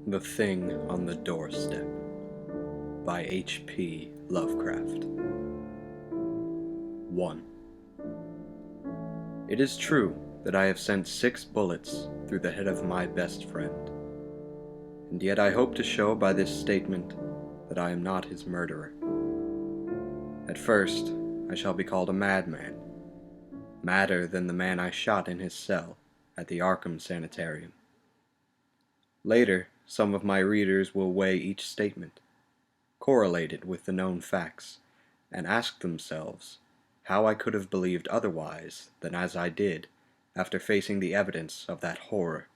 The Thing on the Doorstep by H.P. Lovecraft. 1. It is true that I have sent 6 bullets through the head of my best friend, and yet I hope to show by this statement that I am not his murderer. At first, I shall be called a madman, madder than the man I shot in his cell at the Arkham sanitarium. Later, some of my readers will weigh each statement, correlate it with the known facts, and ask themselves how I could have believed otherwise than as I did after facing the evidence of that horror,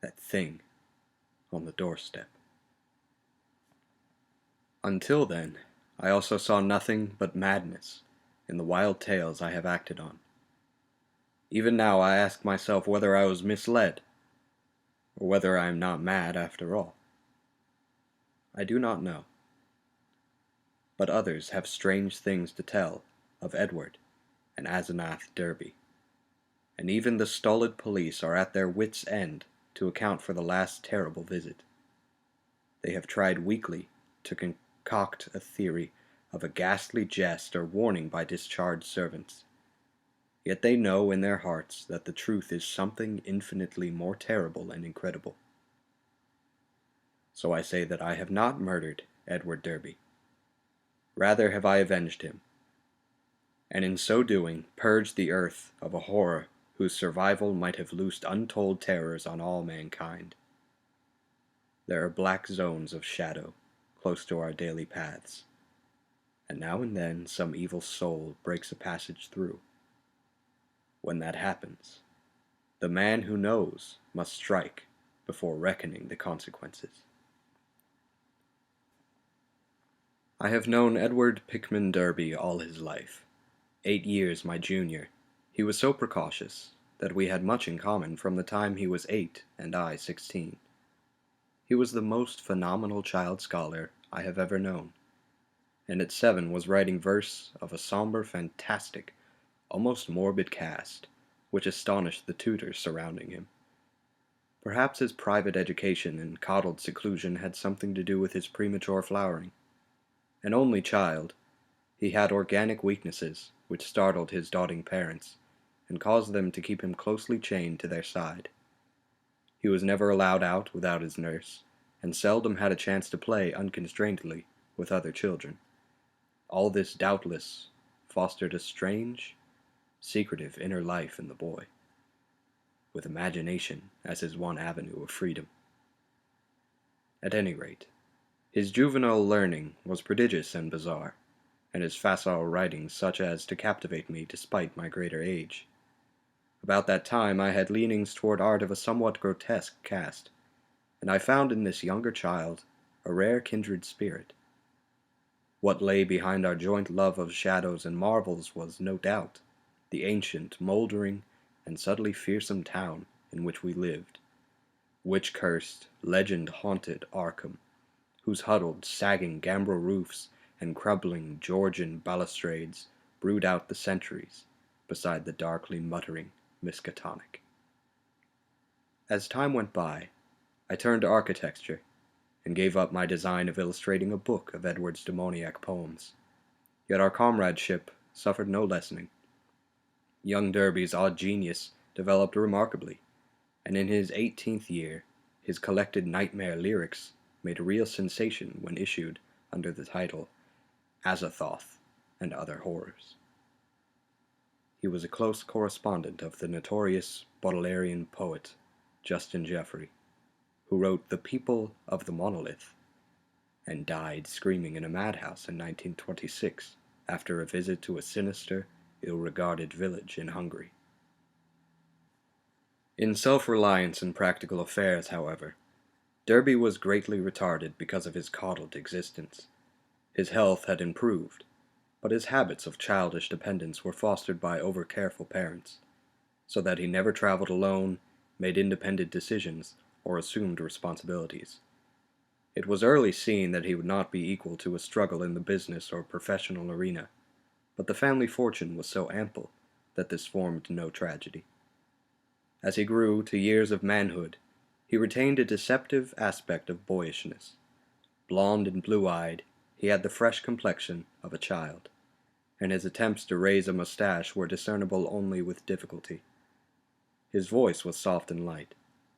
that thing on the doorstep. Until then, I also saw nothing but madness in the wild tales I have acted on. Even now I ask myself whether I was misled, or whether I am not mad after all. I do not know. But others have strange things to tell of Edward and Asenath Derby, and even the stolid police are at their wits' end to account for the last terrible visit. They have tried weakly to concoct a theory of a ghastly jest or warning by discharged servants. Yet they know in their hearts that the truth is something infinitely more terrible and incredible. So I say that I have not murdered Edward Derby. Rather have I avenged him, and in so doing purged the earth of a horror whose survival might have loosed untold terrors on all mankind. There are black zones of shadow close to our daily paths, and now and then some evil soul breaks a passage through. When that happens, the man who knows must strike before reckoning the consequences. I have known Edward Pickman Derby all his life. 8 years my junior, he was so precautious that we had much in common from the time he was 8 and I 16. He was the most phenomenal child scholar I have ever known, and at 7 was writing verse of a somber, fantastic, almost morbid cast, which astonished the tutors surrounding him. Perhaps his private education and coddled seclusion had something to do with his premature flowering. An only child, he had organic weaknesses which startled his doting parents, and caused them to keep him closely chained to their side. He was never allowed out without his nurse, and seldom had a chance to play unconstrainedly with other children. All this doubtless fostered a strange, secretive inner life in the boy, with imagination as his one avenue of freedom. At any rate, his juvenile learning was prodigious and bizarre, and his facile writings such as to captivate me despite my greater age. About that time I had leanings toward art of a somewhat grotesque cast, and I found in this younger child a rare kindred spirit. What lay behind our joint love of shadows and marvels was, no doubt, the ancient, mouldering, and subtly fearsome town in which we lived, witch-cursed, legend-haunted Arkham, whose huddled, sagging gambrel roofs and crumbling Georgian balustrades brood out the centuries beside the darkly muttering Miskatonic. As time went by, I turned to architecture and gave up my design of illustrating a book of Edward's demoniac poems. Yet our comradeship suffered no lessening. Young Derby's odd genius developed remarkably, and in his 18th year, his collected nightmare lyrics made a real sensation when issued under the title Asenath and Other Horrors. He was a close correspondent of the notorious Baudelairean poet Justin Jeffrey, who wrote The People of the Monolith, and died screaming in a madhouse in 1926 after a visit to a sinister, ill-regarded village in Hungary. In self-reliance and practical affairs, however, Derby was greatly retarded because of his coddled existence. His health had improved, but his habits of childish dependence were fostered by over-careful parents, so that he never traveled alone, made independent decisions, or assumed responsibilities. It was early seen that he would not be equal to a struggle in the business or professional arena, but the family fortune was so ample that this formed no tragedy. As he grew to years of manhood, He retained a deceptive aspect of boyishness. Blond and blue-eyed, he had the fresh complexion of a child, and his attempts to raise a mustache were discernible only with difficulty. His voice was soft and light,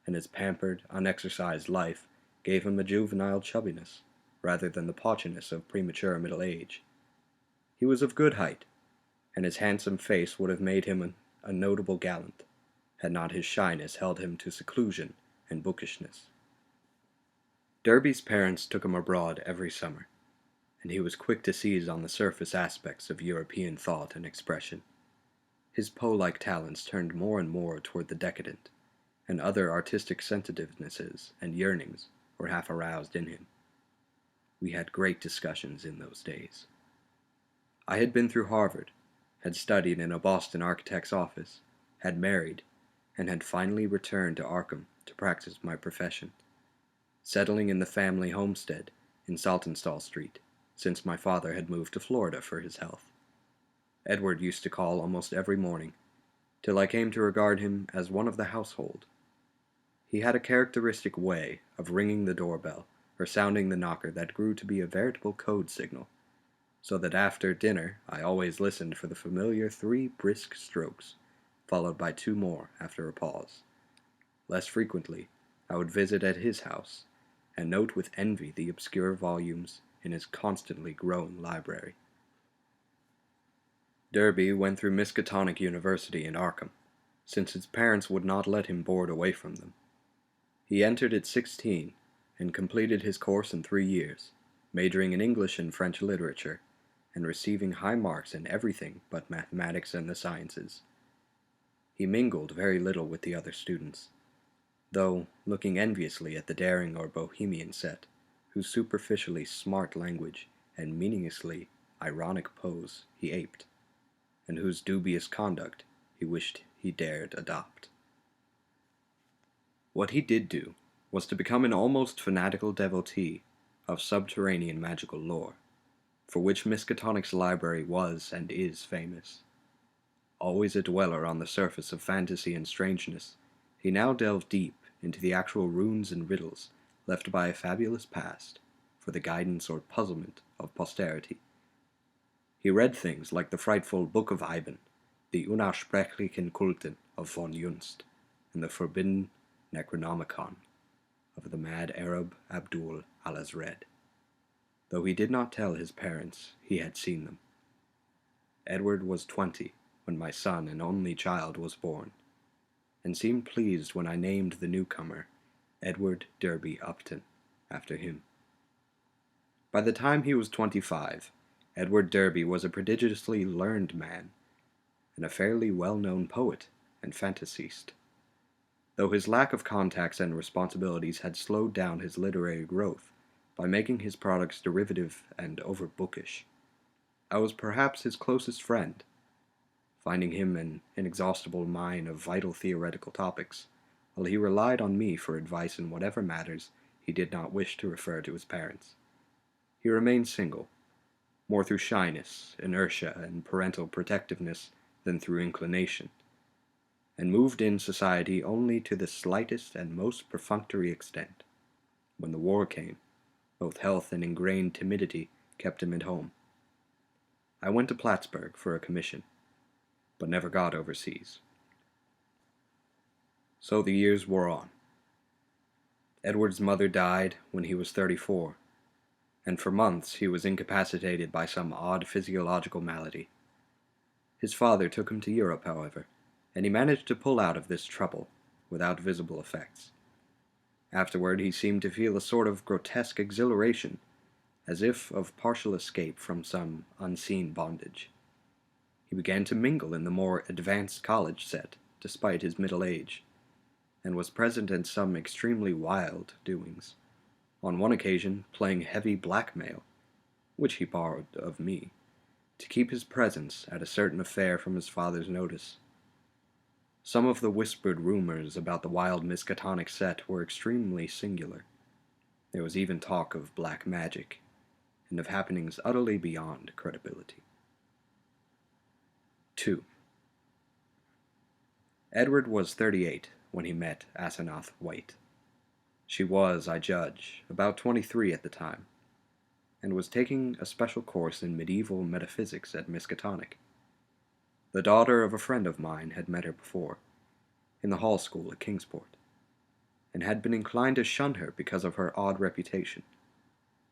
and his pampered, unexercised life gave him a juvenile chubbiness, rather than the pauchiness of premature middle age. He was of good height, and his handsome face would have made him a notable gallant, had not his shyness held him to seclusion and bookishness. Derby's parents took him abroad every summer, and he was quick to seize on the surface aspects of European thought and expression. His Poe-like talents turned more and more toward the decadent, and other artistic sensitivenesses and yearnings were half aroused in him. We had great discussions in those days. I had been through Harvard, had studied in a Boston architect's office, had married, and had finally returned to Arkham to practice my profession, settling in the family homestead in Saltonstall Street, since my father had moved to Florida for his health. Edward used to call almost every morning, till I came to regard him as one of the household. He had a characteristic way of ringing the doorbell or sounding the knocker that grew to be a veritable code signal, so that after dinner I always listened for the familiar 3 brisk strokes, followed by 2 more after a pause. Less frequently, I would visit at his house, and note with envy the obscure volumes in his constantly growing library. Derby went through Miskatonic University in Arkham, since his parents would not let him board away from them. He entered at 16, and completed his course in 3 years, majoring in English and French literature, and receiving high marks in everything but mathematics and the sciences. He mingled very little with the other students, though looking enviously at the daring or bohemian set, whose superficially smart language and meaninglessly ironic pose he aped, and whose dubious conduct he wished he dared adopt. What he did do was to become an almost fanatical devotee of subterranean magical lore, for which Miskatonic's library was and is famous. Always a dweller on the surface of fantasy and strangeness, he now delved deep into the actual runes and riddles left by a fabulous past for the guidance or puzzlement of posterity. He read things like the frightful Book of Iban, the Unaussprechlichen Kulten of von Junst, and the forbidden Necronomicon of the mad Arab Abdul al-Azred, though he did not tell his parents he had seen them. Edward was 20 when my son and only child was born, and seemed pleased when I named the newcomer Edward Derby Upton after him. By the time he was 25, Edward Derby was a prodigiously learned man, and a fairly well-known poet and fantasist, though his lack of contacts and responsibilities had slowed down his literary growth by making his products derivative and over-bookish. I was perhaps his closest friend, finding him an inexhaustible mine of vital theoretical topics, while he relied on me for advice in whatever matters he did not wish to refer to his parents. He remained single, more through shyness, inertia, and parental protectiveness than through inclination, and moved in society only to the slightest and most perfunctory extent. When the war came, both health and ingrained timidity kept him at home. I went to Plattsburgh for a commission, but never got overseas. So the years wore on. Edward's mother died when he was 34, and for months he was incapacitated by some odd physiological malady. His father took him to Europe, however, and he managed to pull out of this trouble without visible effects. Afterward he seemed to feel a sort of grotesque exhilaration, as if of partial escape from some unseen bondage. He began to mingle in the more advanced college set, despite his middle age, and was present in some extremely wild doings, on one occasion playing heavy blackmail, which he borrowed of me, to keep his presence at a certain affair from his father's notice. Some of the whispered rumors about the wild Miskatonic set were extremely singular. There was even talk of black magic, and of happenings utterly beyond credibility. 2. Edward was 38 when he met Asenath White, She was, I judge, about 23 at the time, and was taking a special course in medieval metaphysics at Miskatonic. The daughter of a friend of mine had met her before, in the hall school at Kingsport, and had been inclined to shun her because of her odd reputation.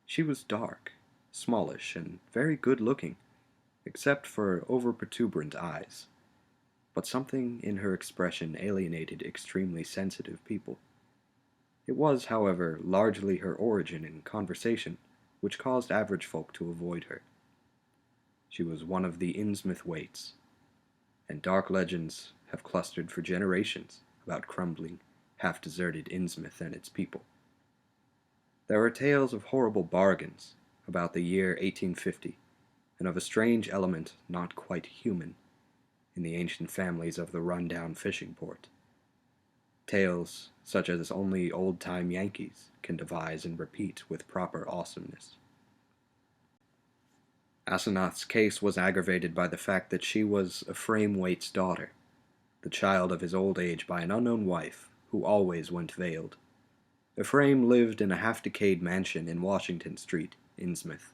She was dark, smallish, and very good-looking, except for over-protuberant eyes, but something in her expression alienated extremely sensitive people. It was, however, largely her origin in conversation which caused average folk to avoid her. She was one of the Innsmouth waits, and dark legends have clustered for generations about crumbling, half-deserted Innsmouth and its people. There are tales of horrible bargains about the year 1850, and of a strange element not quite human in the ancient families of the run-down fishing port. Tales such as only old-time Yankees can devise and repeat with proper awesomeness. Asenath's case was aggravated by the fact that she was Ephraim Waite's daughter, the child of his old age by an unknown wife who always went veiled. Ephraim lived in a half-decayed mansion in Washington Street, Innsmouth,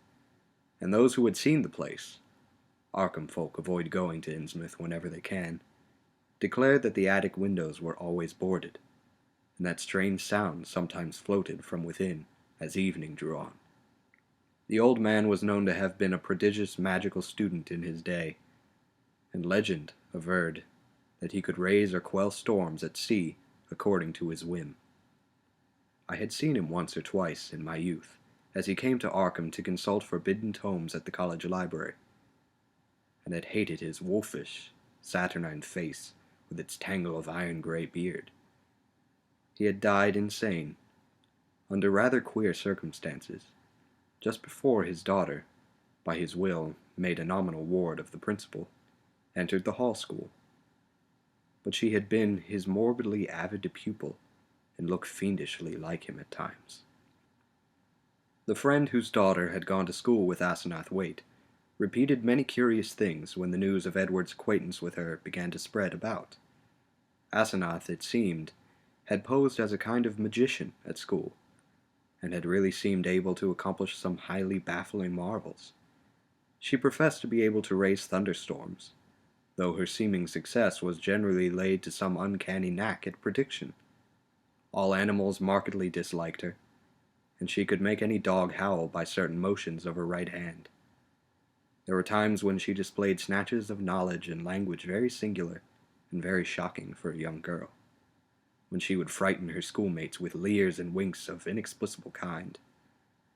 and those who had seen the place — Arkham folk avoid going to Innsmouth whenever they can — declared that the attic windows were always boarded, and that strange sounds sometimes floated from within as evening drew on. The old man was known to have been a prodigious magical student in his day, and legend averred that he could raise or quell storms at sea according to his whim. I had seen him once or twice in my youth, as he came to Arkham to consult forbidden tomes at the college library, and had hated his wolfish, saturnine face with its tangle of iron-gray beard. He had died insane, under rather queer circumstances, just before his daughter, by his will made a nominal ward of the principal, entered the hall school. But she had been his morbidly avid pupil, and looked fiendishly like him at times. The friend whose daughter had gone to school with Asenath Waite repeated many curious things when the news of Edward's acquaintance with her began to spread about. Asenath, it seemed, had posed as a kind of magician at school, and had really seemed able to accomplish some highly baffling marvels. She professed to be able to raise thunderstorms, though her seeming success was generally laid to some uncanny knack at prediction. All animals markedly disliked her, and she could make any dog howl by certain motions of her right hand. There were times when she displayed snatches of knowledge and language very singular and very shocking for a young girl, when she would frighten her schoolmates with leers and winks of inexplicable kind,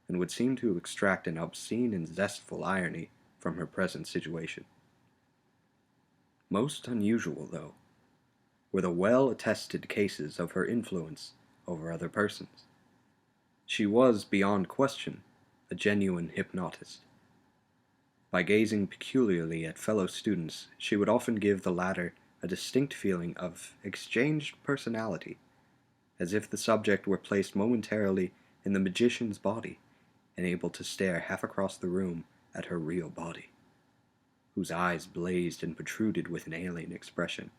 and would seem to extract an obscene and zestful irony from her present situation. Most unusual, though, were the well-attested cases of her influence over other persons. She was, beyond question, a genuine hypnotist. By gazing peculiarly at fellow students, she would often give the latter a distinct feeling of exchanged personality, as if the subject were placed momentarily in the magician's body and able to stare half across the room at her real body, whose eyes blazed and protruded with an alien expression.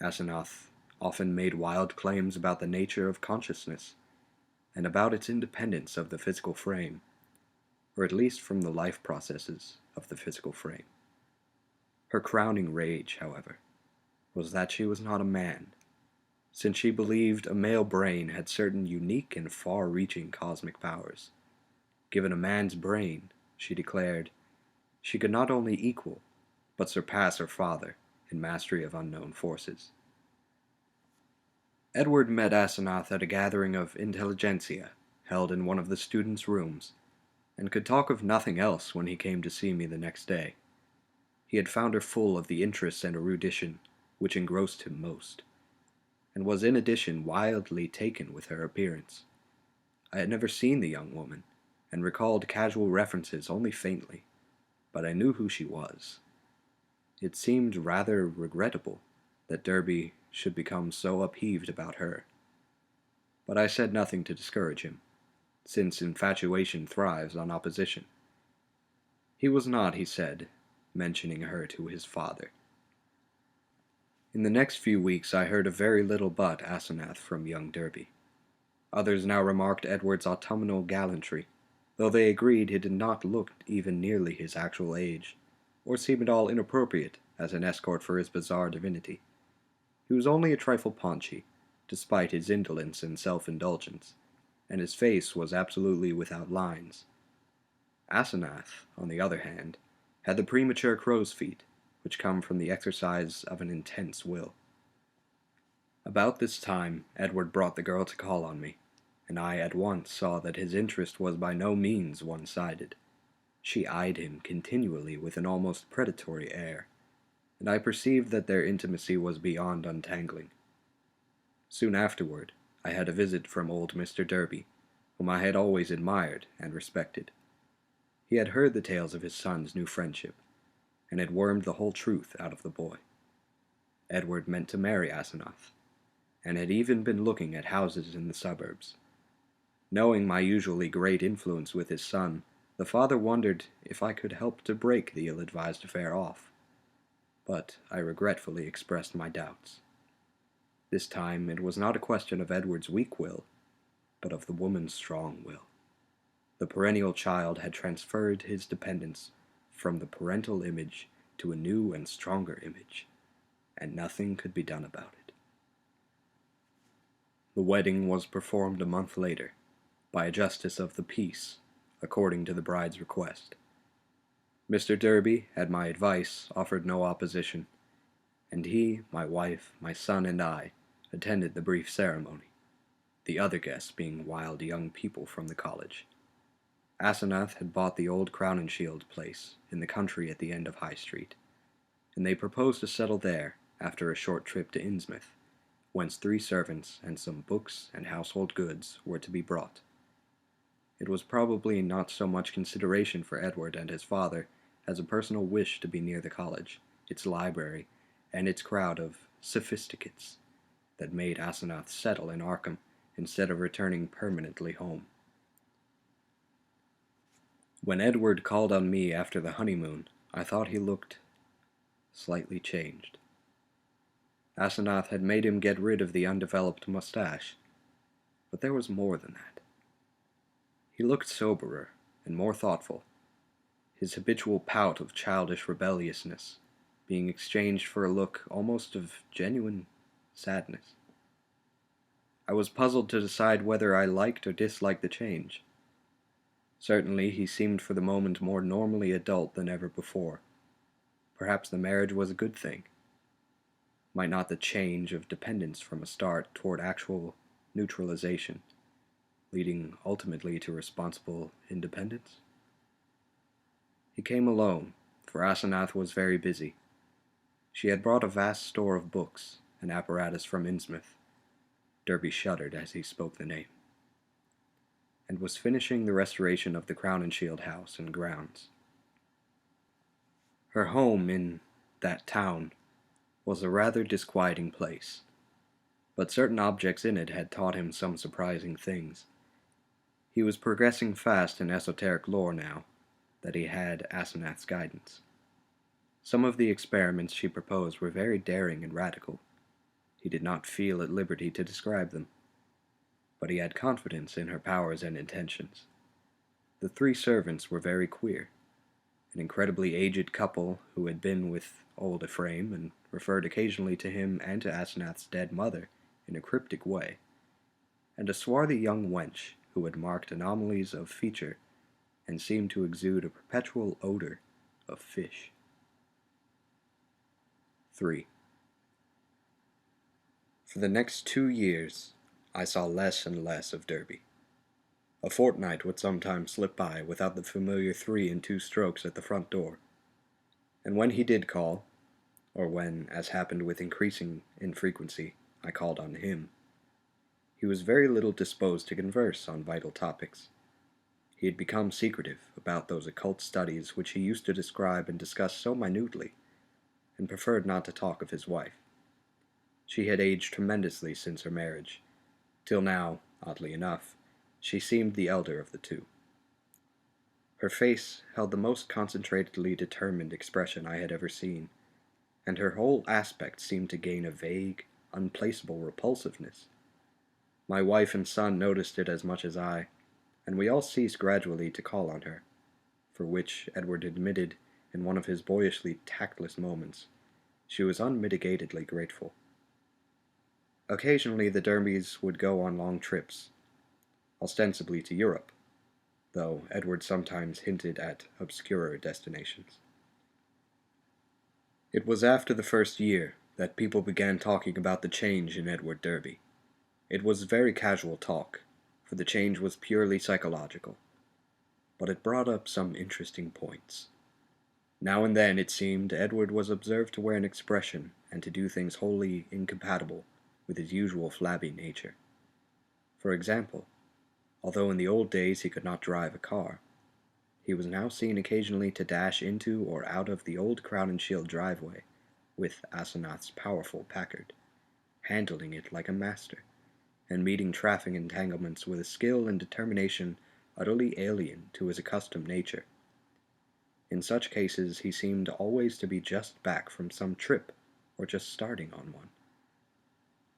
Asenath often made wild claims about the nature of consciousness, and about its independence of the physical frame, or at least from the life processes of the physical frame. Her crowning rage, however, was that she was not a man, since she believed a male brain had certain unique and far-reaching cosmic powers. Given a man's brain, she declared, she could not only equal, but surpass her father in mastery of unknown forces. Edward met Asenath at a gathering of intelligentsia held in one of the students' rooms, and could talk of nothing else when he came to see me the next day. He had found her full of the interest and erudition which engrossed him most, and was in addition wildly taken with her appearance. I had never seen the young woman, and recalled casual references only faintly, but I knew who she was. It seemed rather regrettable that Derby should become so upheaved about her. But I said nothing to discourage him, since infatuation thrives on opposition. He was not, he said, mentioning her to his father. In the next few weeks I heard of very little but Asenath from young Derby. Others now remarked Edward's autumnal gallantry, though they agreed he did not look even nearly his actual age, or seem at all inappropriate as an escort for his bizarre divinity. He was only a trifle paunchy, despite his indolence and self-indulgence, and his face was absolutely without lines. Asenath, on the other hand, had the premature crow's feet, which come from the exercise of an intense will. About this time, Edward brought the girl to call on me, and I at once saw that his interest was by no means one-sided. She eyed him continually with an almost predatory air, and I perceived that their intimacy was beyond untangling. Soon afterward, I had a visit from old Mr. Derby, whom I had always admired and respected. He had heard the tales of his son's new friendship, and had wormed the whole truth out of the boy. Edward meant to marry Asenath, and had even been looking at houses in the suburbs. Knowing my usually great influence with his son, the father wondered if I could help to break the ill-advised affair off, but I regretfully expressed my doubts. This time it was not a question of Edward's weak will, but of the woman's strong will. The perennial child had transferred his dependence from the parental image to a new and stronger image, and nothing could be done about it. The wedding was performed a month later, by a justice of the peace, according to the bride's request. Mr. Derby, at my advice, offered no opposition, and he, my wife, my son, and I attended the brief ceremony, the other guests being wild young people from the college. Asenath had bought the old Crown and Shield place in the country at the end of High Street, and they proposed to settle there after a short trip to Innsmouth, whence 3 servants and some books and household goods were to be brought. It was probably not so much consideration for Edward and his father as a personal wish to be near the college, its library, and its crowd of sophisticates that made Asenath settle in Arkham instead of returning permanently home. When Edward called on me after the honeymoon, I thought he looked slightly changed. Asenath had made him get rid of the undeveloped mustache, but there was more than that. He looked soberer and more thoughtful, his habitual pout of childish rebelliousness being exchanged for a look almost of genuine sadness. I was puzzled to decide whether I liked or disliked the change. Certainly he seemed for the moment more normally adult than ever before. Perhaps the marriage was a good thing. Might not the change of dependence from a start toward actual neutralization, leading ultimately to responsible independence? He came alone, for Asenath was very busy. She had brought a vast store of books and apparatus from Innsmouth. Derby shuddered as he spoke the name, and was finishing the restoration of the Crown and Shield house and grounds. Her home in that town was a rather disquieting place, but certain objects in it had taught him some surprising things. He was progressing fast in esoteric lore now that he had Asenath's guidance. Some of the experiments she proposed were very daring and radical. He did not feel at liberty to describe them, but he had confidence in her powers and intentions. The 3 servants were very queer. An incredibly aged couple who had been with old Ephraim and referred occasionally to him and to Asenath's dead mother in a cryptic way, and a swarthy young wench who had marked anomalies of feature and seemed to exude a perpetual odor of fish. 3. For the next 2 years, I saw less and less of Derby. A fortnight would sometimes slip by without the familiar 3 and 2 strokes at the front door, and when he did call, or when, as happened with increasing infrequency, I called on him, he was very little disposed to converse on vital topics. He had become secretive about those occult studies which he used to describe and discuss so minutely, and preferred not to talk of his wife. She had aged tremendously since her marriage, till now, oddly enough, she seemed the elder of the 2. Her face held the most concentratedly determined expression I had ever seen, and her whole aspect seemed to gain a vague, unplaceable repulsiveness. My wife and son noticed it as much as I, and we all ceased gradually to call on her, for which Edward admitted in one of his boyishly tactless moments she was unmitigatedly grateful. Occasionally the Derbys would go on long trips, ostensibly to Europe, though Edward sometimes hinted at obscurer destinations. It was after the first year that people began talking about the change in Edward Derby. It was very casual talk, for the change was purely psychological, but it brought up some interesting points. Now and then, it seemed, Edward was observed to wear an expression and to do things wholly incompatible with his usual flabby nature. For example, although in the old days he could not drive a car, he was now seen occasionally to dash into or out of the old Crown and Shield driveway with Asenath's powerful Packard, handling it like a master, and meeting traffic entanglements with a skill and determination utterly alien to his accustomed nature. In such cases he seemed always to be just back from some trip, or just starting on one.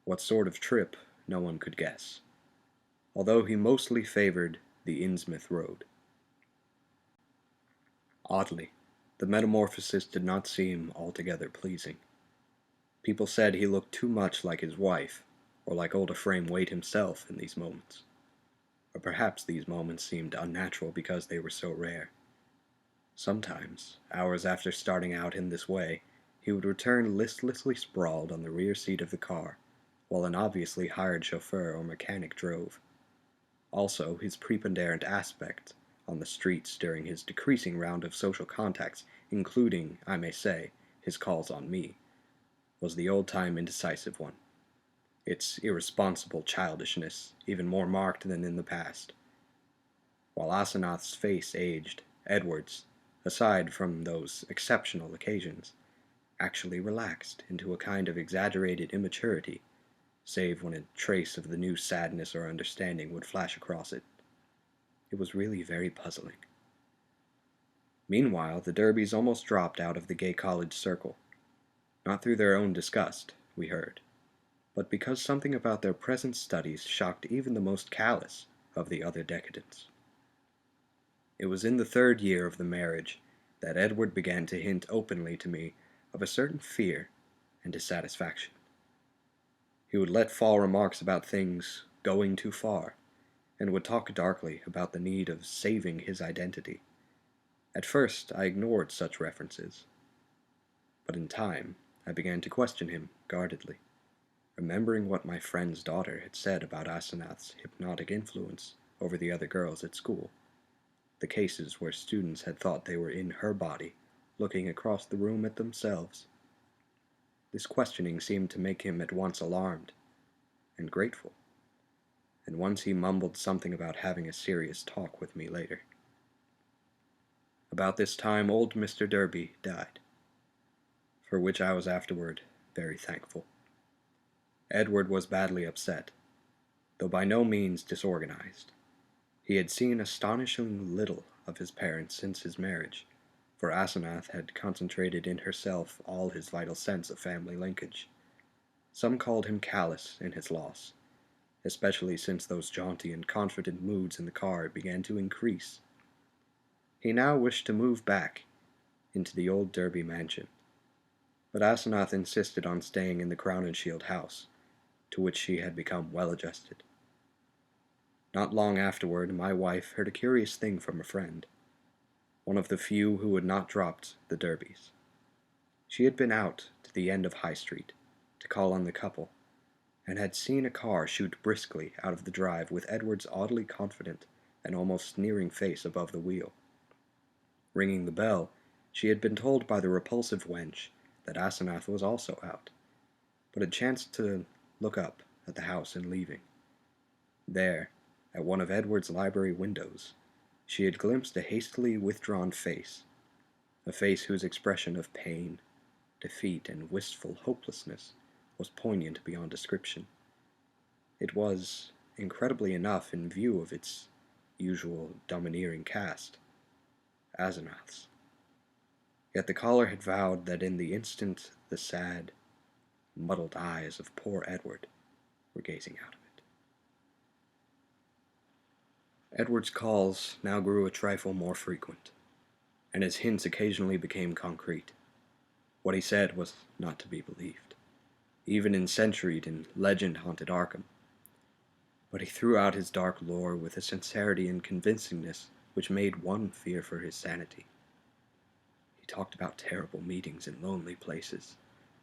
What sort of trip, no one could guess, although he mostly favored the Innsmouth road. Oddly, the metamorphosis did not seem altogether pleasing. People said he looked too much like his wife, or like old Ephraim Waite himself in these moments. Or perhaps these moments seemed unnatural because they were so rare. Sometimes, hours after starting out in this way, he would return listlessly sprawled on the rear seat of the car, while an obviously hired chauffeur or mechanic drove. Also, his preponderant aspect on the streets during his decreasing round of social contacts, including, I may say, his calls on me, was the old-time indecisive one, its irresponsible childishness even more marked than in the past. While Asenath's face aged, Edward's, aside from those exceptional occasions, actually relaxed into a kind of exaggerated immaturity, save when a trace of the new sadness or understanding would flash across it. It was really very puzzling. Meanwhile, the Derbys almost dropped out of the gay college circle. Not through their own disgust, we heard, but because something about their present studies shocked even the most callous of the other decadents. It was in the third year of the marriage that Edward began to hint openly to me of a certain fear and dissatisfaction. He would let fall remarks about things going too far, and would talk darkly about the need of saving his identity. At first, I ignored such references, but in time, I began to question him guardedly, remembering what my friend's daughter had said about Asenath's hypnotic influence over the other girls at school. The cases where students had thought they were in her body, looking across the room at themselves. This questioning seemed to make him at once alarmed and grateful, and once he mumbled something about having a serious talk with me later. About this time old Mr. Derby died, for which I was afterward very thankful. Edward was badly upset, though by no means disorganized. He had seen astonishingly little of his parents since his marriage, for Asenath had concentrated in herself all his vital sense of family linkage. Some called him callous in his loss, especially since those jaunty and confident moods in the car began to increase. He now wished to move back into the old Derby mansion, but Asenath insisted on staying in the Crown and Shield house, to which she had become well adjusted. Not long afterward, my wife heard a curious thing from a friend, one of the few who had not dropped the Derbys. She had been out to the end of High Street to call on the couple, and had seen a car shoot briskly out of the drive with Edward's oddly confident and almost sneering face above the wheel. Ringing the bell, she had been told by the repulsive wench that Asenath was also out, but had chanced to look up at the house in leaving. There, at one of Edward's library windows, she had glimpsed a hastily withdrawn face, a face whose expression of pain, defeat, and wistful hopelessness was poignant beyond description. It was, incredibly enough in view of its usual domineering cast, Asenath's. Yet the caller had vowed that in the instant the sad, muddled eyes of poor Edward were gazing out of it. Edward's calls now grew a trifle more frequent, and his hints occasionally became concrete. What he said was not to be believed, even in centuried and legend-haunted Arkham, but he threw out his dark lore with a sincerity and convincingness which made one fear for his sanity. He talked about terrible meetings in lonely places,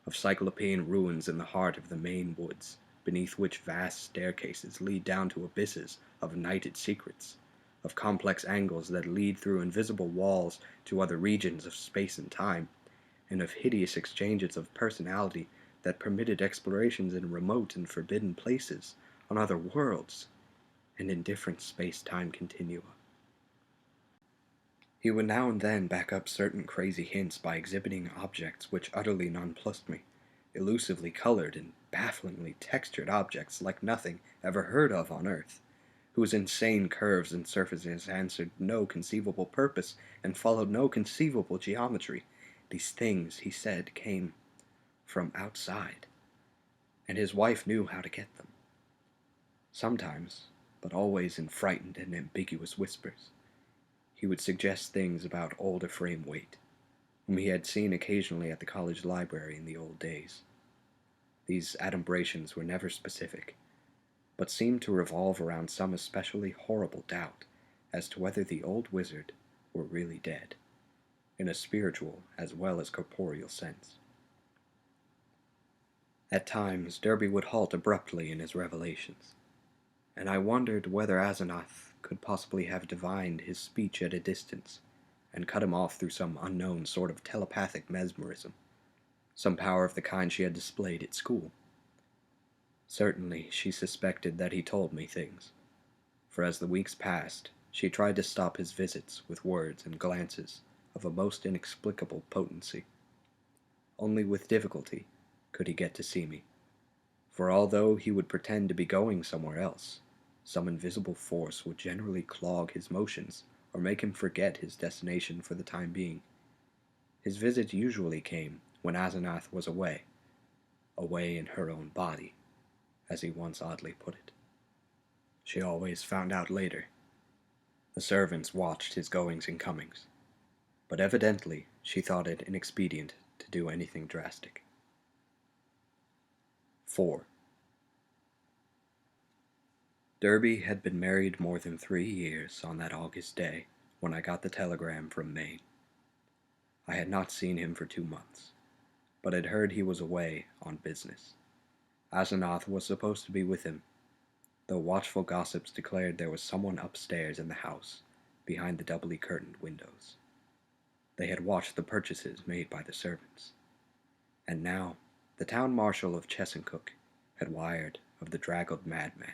of cyclopean ruins in the heart of the Maine woods, beneath which vast staircases lead down to abysses of nighted secrets, of complex angles that lead through invisible walls to other regions of space and time, and of hideous exchanges of personality that permitted explorations in remote and forbidden places, on other worlds, and in different space-time continua. He would now and then back up certain crazy hints by exhibiting objects which utterly nonplussed me, elusively colored and bafflingly textured objects like nothing ever heard of on Earth, whose insane curves and surfaces answered no conceivable purpose and followed no conceivable geometry. These things, he said, came from outside, and his wife knew how to get them. Sometimes, but always in frightened and ambiguous whispers, he would suggest things about old Ephraim Waite, whom he had seen occasionally at the college library in the old days. These adumbrations were never specific, but seemed to revolve around some especially horrible doubt as to whether the old wizard were really dead, in a spiritual as well as corporeal sense. At times, Derby would halt abruptly in his revelations, and I wondered whether Asenath could possibly have divined his speech at a distance, and cut him off through some unknown sort of telepathic mesmerism, some power of the kind she had displayed at school. Certainly, she suspected that he told me things, for as the weeks passed, she tried to stop his visits with words and glances of a most inexplicable potency. Only with difficulty could he get to see me, for although he would pretend to be going somewhere else, some invisible force would generally clog his motions or make him forget his destination for the time being. His visits usually came when Asenath was away in her own body, as he once oddly put it. She always found out later. The servants watched his goings and comings, but evidently she thought it inexpedient to do anything drastic. 4. Derby had been married more than 3 years on that August day when I got the telegram from Maine. I had not seen him for 2 months, but had heard he was away on business. Asenath was supposed to be with him, though watchful gossips declared there was someone upstairs in the house, behind the doubly curtained windows. They had watched the purchases made by the servants, and now the town marshal of Chesuncook had wired of the draggled madman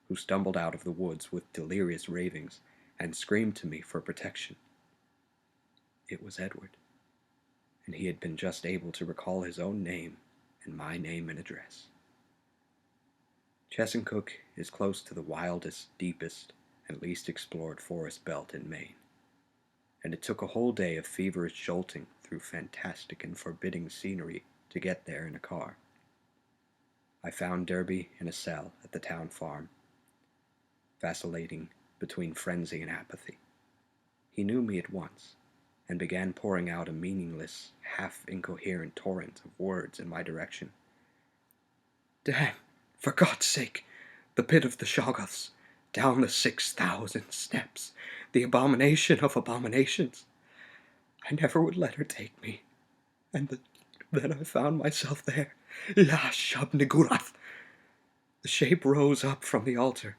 who stumbled out of the woods with delirious ravings and screamed to me for protection. It was Edward, and he had been just able to recall his own name and my name and address. Chesuncook is close to the wildest, deepest, and least explored forest belt in Maine, and it took a whole day of feverish jolting through fantastic and forbidding scenery to get there in a car. I found Derby in a cell at the town farm, vacillating between frenzy and apathy. He knew me at once, and began pouring out a meaningless, half-incoherent torrent of words in my direction. "Damn, for God's sake, the pit of the Shoggoths, down the 6,000 steps, the abomination of abominations. I never would let her take me, and then I found myself there. Ya Shub-Nigurath!" The shape rose up from the altar,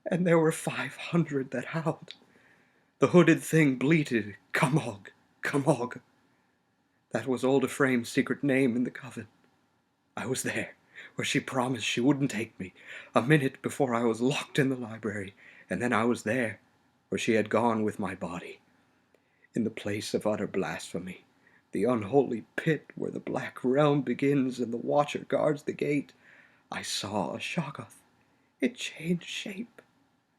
and there were 500 that howled. The hooded thing bleated, "Cumhog, Cumhog." That was old Ephraim's secret name in the coven. I was there, where she promised she wouldn't take me, a minute before I was locked in the library, and then I was there, where she had gone with my body, in the place of utter blasphemy, the unholy pit where the black realm begins and the watcher guards the gate. I saw a Shoggoth. It changed shape.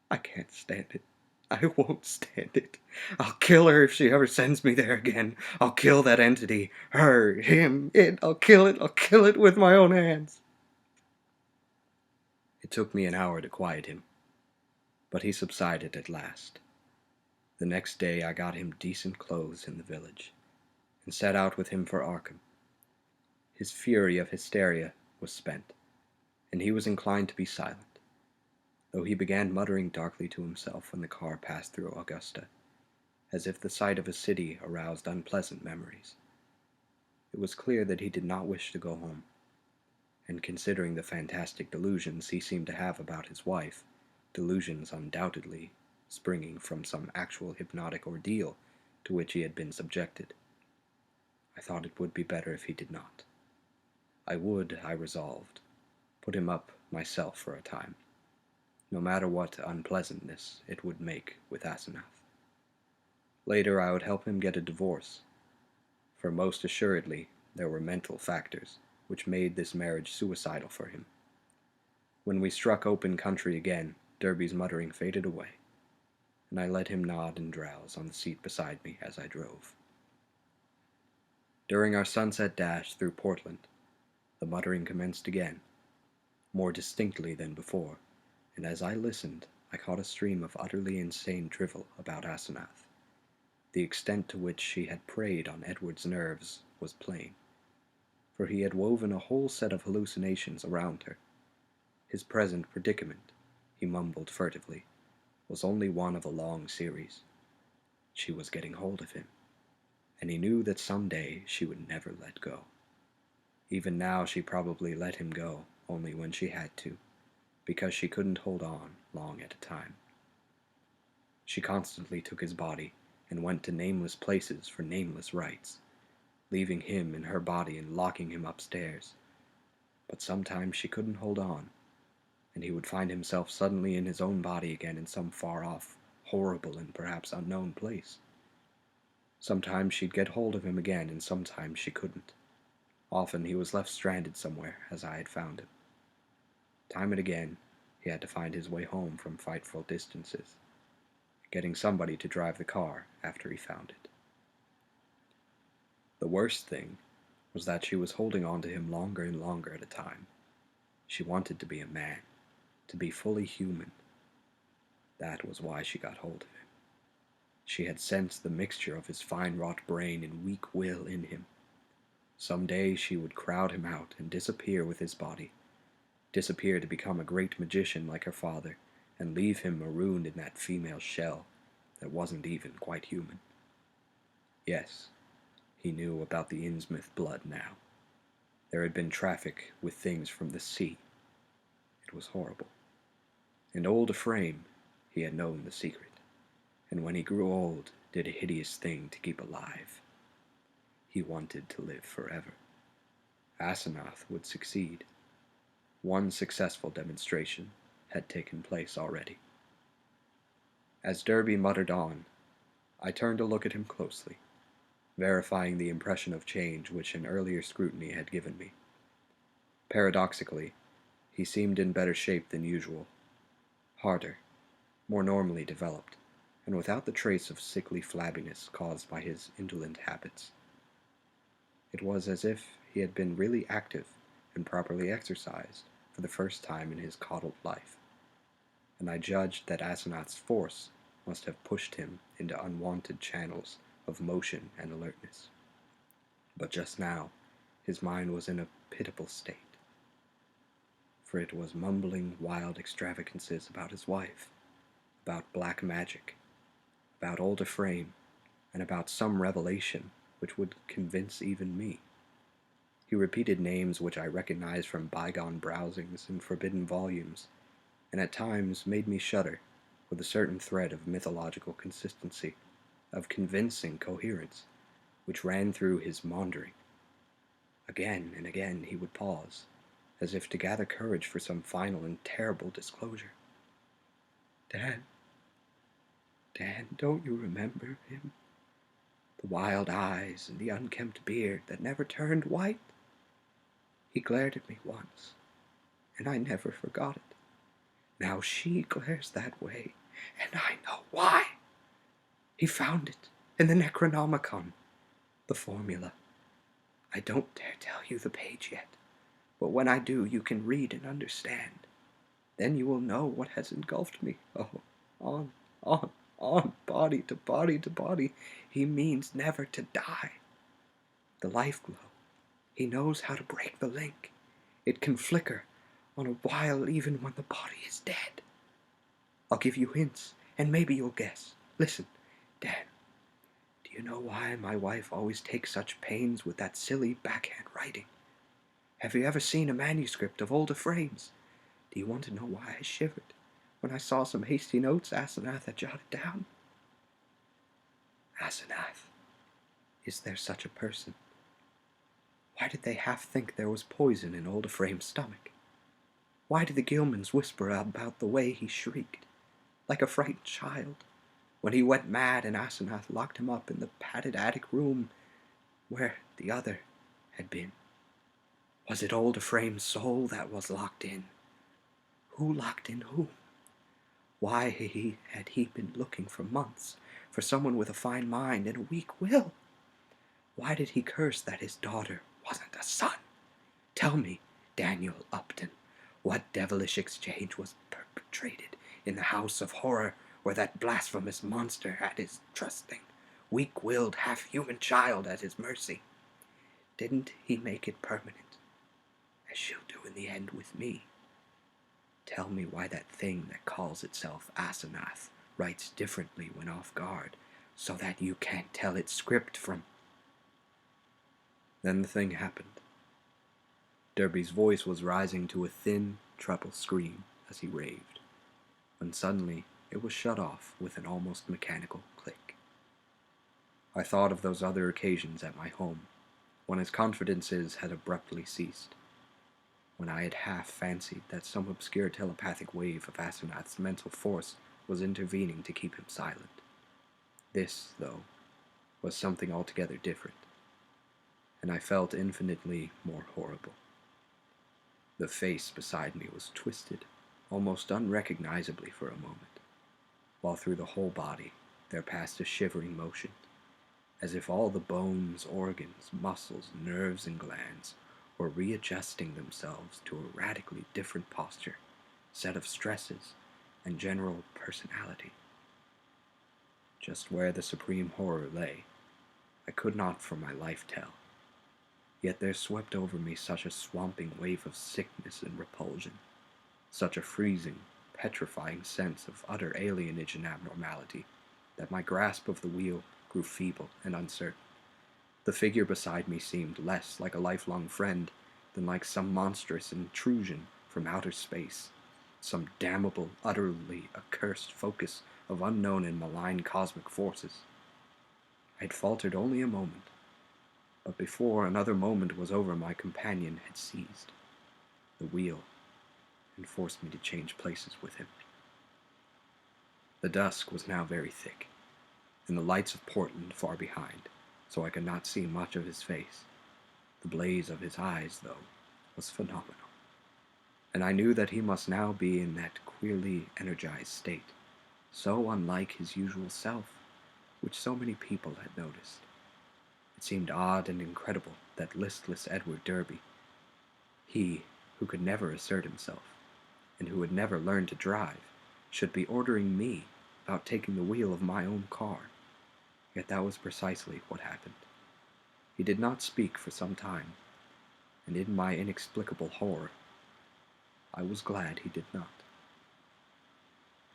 I can't stand it. I won't stand it. I'll kill her if she ever sends me there again. I'll kill that entity. Her, him, it. I'll kill it. I'll kill it with my own hands. It took me an hour to quiet him, but he subsided at last. The next day I got him decent clothes in the village, and set out with him for Arkham. His fury of hysteria was spent, and he was inclined to be silent, though he began muttering darkly to himself when the car passed through Augusta, as if the sight of a city aroused unpleasant memories. It was clear that he did not wish to go home, and considering the fantastic delusions he seemed to have about his wife, delusions undoubtedly springing from some actual hypnotic ordeal to which he had been subjected, I thought it would be better if he did not. I would, I resolved, put him up myself for a time, no matter what unpleasantness it would make with Asenath. Later I would help him get a divorce, for most assuredly there were mental factors which made this marriage suicidal for him. When we struck open country again, Derby's muttering faded away, and I let him nod and drowse on the seat beside me as I drove. During our sunset dash through Portland, the muttering commenced again, more distinctly than before, and as I listened, I caught a stream of utterly insane drivel about Asenath. The extent to which she had preyed on Edward's nerves was plain, for he had woven a whole set of hallucinations around her. His present predicament, he mumbled furtively, was only one of a long series. She was getting hold of him, and he knew that some day she would never let go. Even now she probably let him go only when she had to, because she couldn't hold on long at a time. She constantly took his body and went to nameless places for nameless rites, leaving him in her body and locking him upstairs. But sometimes she couldn't hold on, and he would find himself suddenly in his own body again in some far-off, horrible and perhaps unknown place. Sometimes she'd get hold of him again, and sometimes she couldn't. Often he was left stranded somewhere, as I had found him. Time and again, he had to find his way home from frightful distances, getting somebody to drive the car after he found it. The worst thing was that she was holding on to him longer and longer at a time. She wanted to be a man, to be fully human. That was why she got hold of him. She had sensed the mixture of his fine-wrought brain and weak will in him. Some day she would crowd him out and disappear with his body, disappear to become a great magician like her father, and leave him marooned in that female shell that wasn't even quite human. Yes, he knew about the Innsmouth blood now. There had been traffic with things from the sea. It was horrible. And old Ephraim, he had known the secret, and when he grew old, did a hideous thing to keep alive. He wanted to live forever. Asenath would succeed. One successful demonstration had taken place already. As Derby muttered on, I turned to look at him closely, verifying the impression of change which an earlier scrutiny had given me. Paradoxically, he seemed in better shape than usual, harder, more normally developed, and without the trace of sickly flabbiness caused by his indolent habits. It was as if he had been really active and properly exercised for the first time in his coddled life, and I judged that Asenath's force must have pushed him into unwanted channels of motion and alertness. But just now, his mind was in a pitiable state, for it was mumbling wild extravagances about his wife, about black magic, about old Ephraim, and about some revelation which would convince even me. He repeated names which I recognized from bygone browsings in forbidden volumes, and at times made me shudder with a certain thread of mythological consistency, of convincing coherence, which ran through his maundering. Again and again he would pause, as if to gather courage for some final and terrible disclosure. Dan, don't you remember him? The wild eyes and the unkempt beard that never turned white? He glared at me once, and I never forgot it. Now she glares that way, and I know why. He found it in the Necronomicon, the formula. I don't dare tell you the page yet, but when I do, you can read and understand. Then you will know what has engulfed me. Oh, On, on, on, body to body to body. He means never to die. The life glow. He knows how to break the link. It can flicker on a while even when the body is dead. I'll give you hints, and maybe you'll guess. Listen, Dan, do you know why my wife always takes such pains with that silly backhand writing? Have you ever seen a manuscript of older frames? Do you want to know why I shivered when I saw some hasty notes Asenath had jotted down? Asenath. Is there such a person? Why did they half think there was poison in old Ephraim's stomach? Why did the Gilmans whisper about the way he shrieked, like a frightened child, when he went mad and Asenath locked him up in the padded attic room where the other had been? Was it old Ephraim's soul that was locked in? Who locked in whom? Why had he been looking for months for someone with a fine mind and a weak will? Why did he curse that his daughter wasn't a son? Tell me, Daniel Upton, what devilish exchange was perpetrated in the house of horror where that blasphemous monster had his trusting, weak-willed, half-human child at his mercy? Didn't he make it permanent, as she'll do in the end with me? Tell me why that thing that calls itself Asenath writes differently when off guard, so that you can't tell its script from... Then the thing happened. Derby's voice was rising to a thin, treble scream as he raved, when suddenly it was shut off with an almost mechanical click. I thought of those other occasions at my home, when his confidences had abruptly ceased, when I had half fancied that some obscure telepathic wave of Asenath's mental force was intervening to keep him silent. This, though, was something altogether different, and I felt infinitely more horrible. The face beside me was twisted, almost unrecognizably for a moment, while through the whole body there passed a shivering motion, as if all the bones, organs, muscles, nerves, and glands were readjusting themselves to a radically different posture, set of stresses, and general personality. Just where the supreme horror lay, I could not for my life tell. Yet there swept over me such a swamping wave of sickness and repulsion, such a freezing, petrifying sense of utter alienage and abnormality, that my grasp of the wheel grew feeble and uncertain. The figure beside me seemed less like a lifelong friend than like some monstrous intrusion from outer space, some damnable, utterly accursed focus of unknown and malign cosmic forces. I had faltered only a moment, but before another moment was over my companion had seized the wheel and forced me to change places with him. The dusk was now very thick, and the lights of Portland far behind, so I could not see much of his face. The blaze of his eyes, though, was phenomenal, and I knew that he must now be in that queerly energized state, so unlike his usual self, which so many people had noticed. It seemed odd and incredible that listless Edward Derby, he who could never assert himself, and who had never learned to drive, should be ordering me about taking the wheel of my own car. Yet that was precisely what happened. He did not speak for some time, and in my inexplicable horror, I was glad he did not.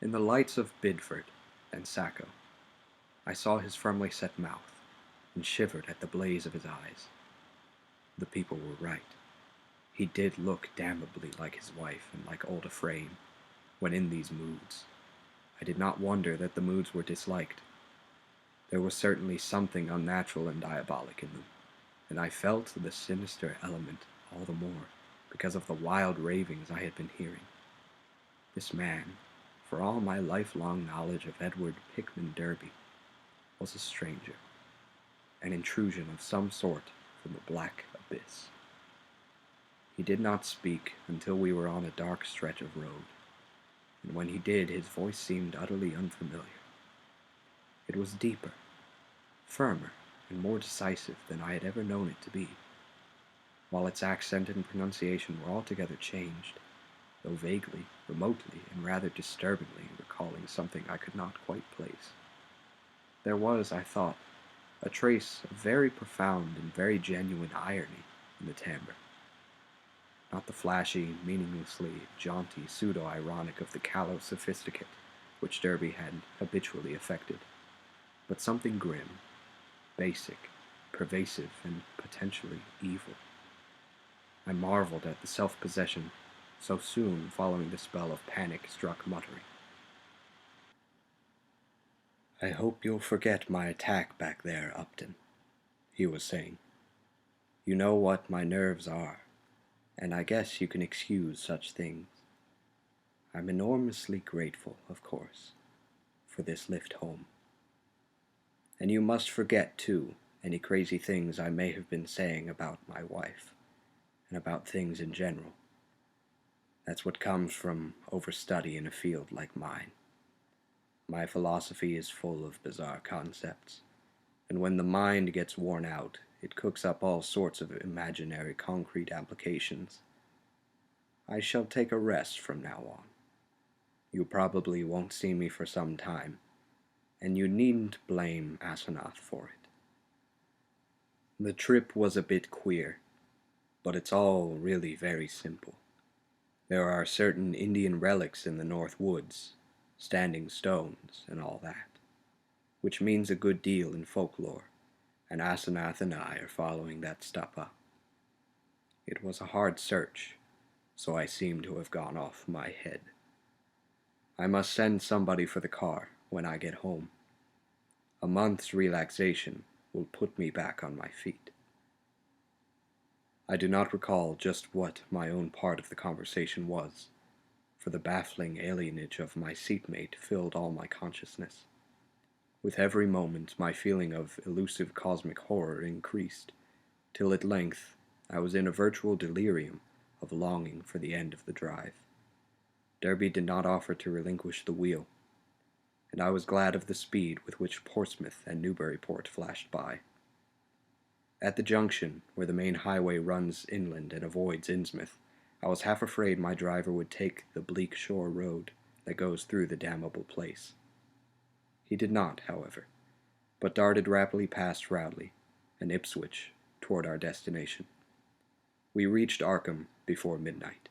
In the lights of Bidford and Sacco, I saw his firmly set mouth, and shivered at the blaze of his eyes. The people were right. He did look damnably like his wife and like old Ephraim, when in these moods. I did not wonder that the moods were disliked. There was certainly something unnatural and diabolic in them, and I felt the sinister element all the more because of the wild ravings I had been hearing. This man, for all my lifelong knowledge of Edward Pickman Derby, was a stranger, an intrusion of some sort from the black abyss. He did not speak until we were on a dark stretch of road, and when he did, his voice seemed utterly unfamiliar. It was deeper, firmer, and more decisive than I had ever known it to be, while its accent and pronunciation were altogether changed, though vaguely, remotely, and rather disturbingly recalled recalling something I could not quite place. There was, I thought, a trace of very profound and very genuine irony in the timbre. Not the flashy, meaninglessly jaunty pseudo-ironic of the callow sophisticate which Derby had habitually affected, but something grim, basic, pervasive, and potentially evil. I marveled at the self-possession so soon following the spell of panic-struck muttering. "I hope you'll forget my attack back there, Upton," he was saying. "You know what my nerves are, and I guess you can excuse such things. I'm enormously grateful, of course, for this lift home. And you must forget, too, any crazy things I may have been saying about my wife, and about things in general. That's what comes from overstudy in a field like mine. My philosophy is full of bizarre concepts, and when the mind gets worn out, it cooks up all sorts of imaginary concrete applications. I shall take a rest from now on. You probably won't see me for some time, and you needn't blame Asenath for it. The trip was a bit queer, but it's all really very simple. There are certain Indian relics in the North Woods, standing stones and all that, which means a good deal in folklore, and Asenath and I are following that stuff up. It was a hard search, so I seem to have gone off my head. I must send somebody for the car when I get home. A month's relaxation will put me back on my feet." I do not recall just what my own part of the conversation was, for the baffling alienage of my seatmate filled all my consciousness. With every moment my feeling of elusive cosmic horror increased, till at length I was in a virtual delirium of longing for the end of the drive. Derby did not offer to relinquish the wheel, and I was glad of the speed with which Portsmouth and Newburyport flashed by. At the junction, where the main highway runs inland and avoids Innsmouth, I was half afraid my driver would take the bleak shore road that goes through the damnable place. He did not, however, but darted rapidly past Rowley and Ipswich toward our destination. We reached Arkham before midnight,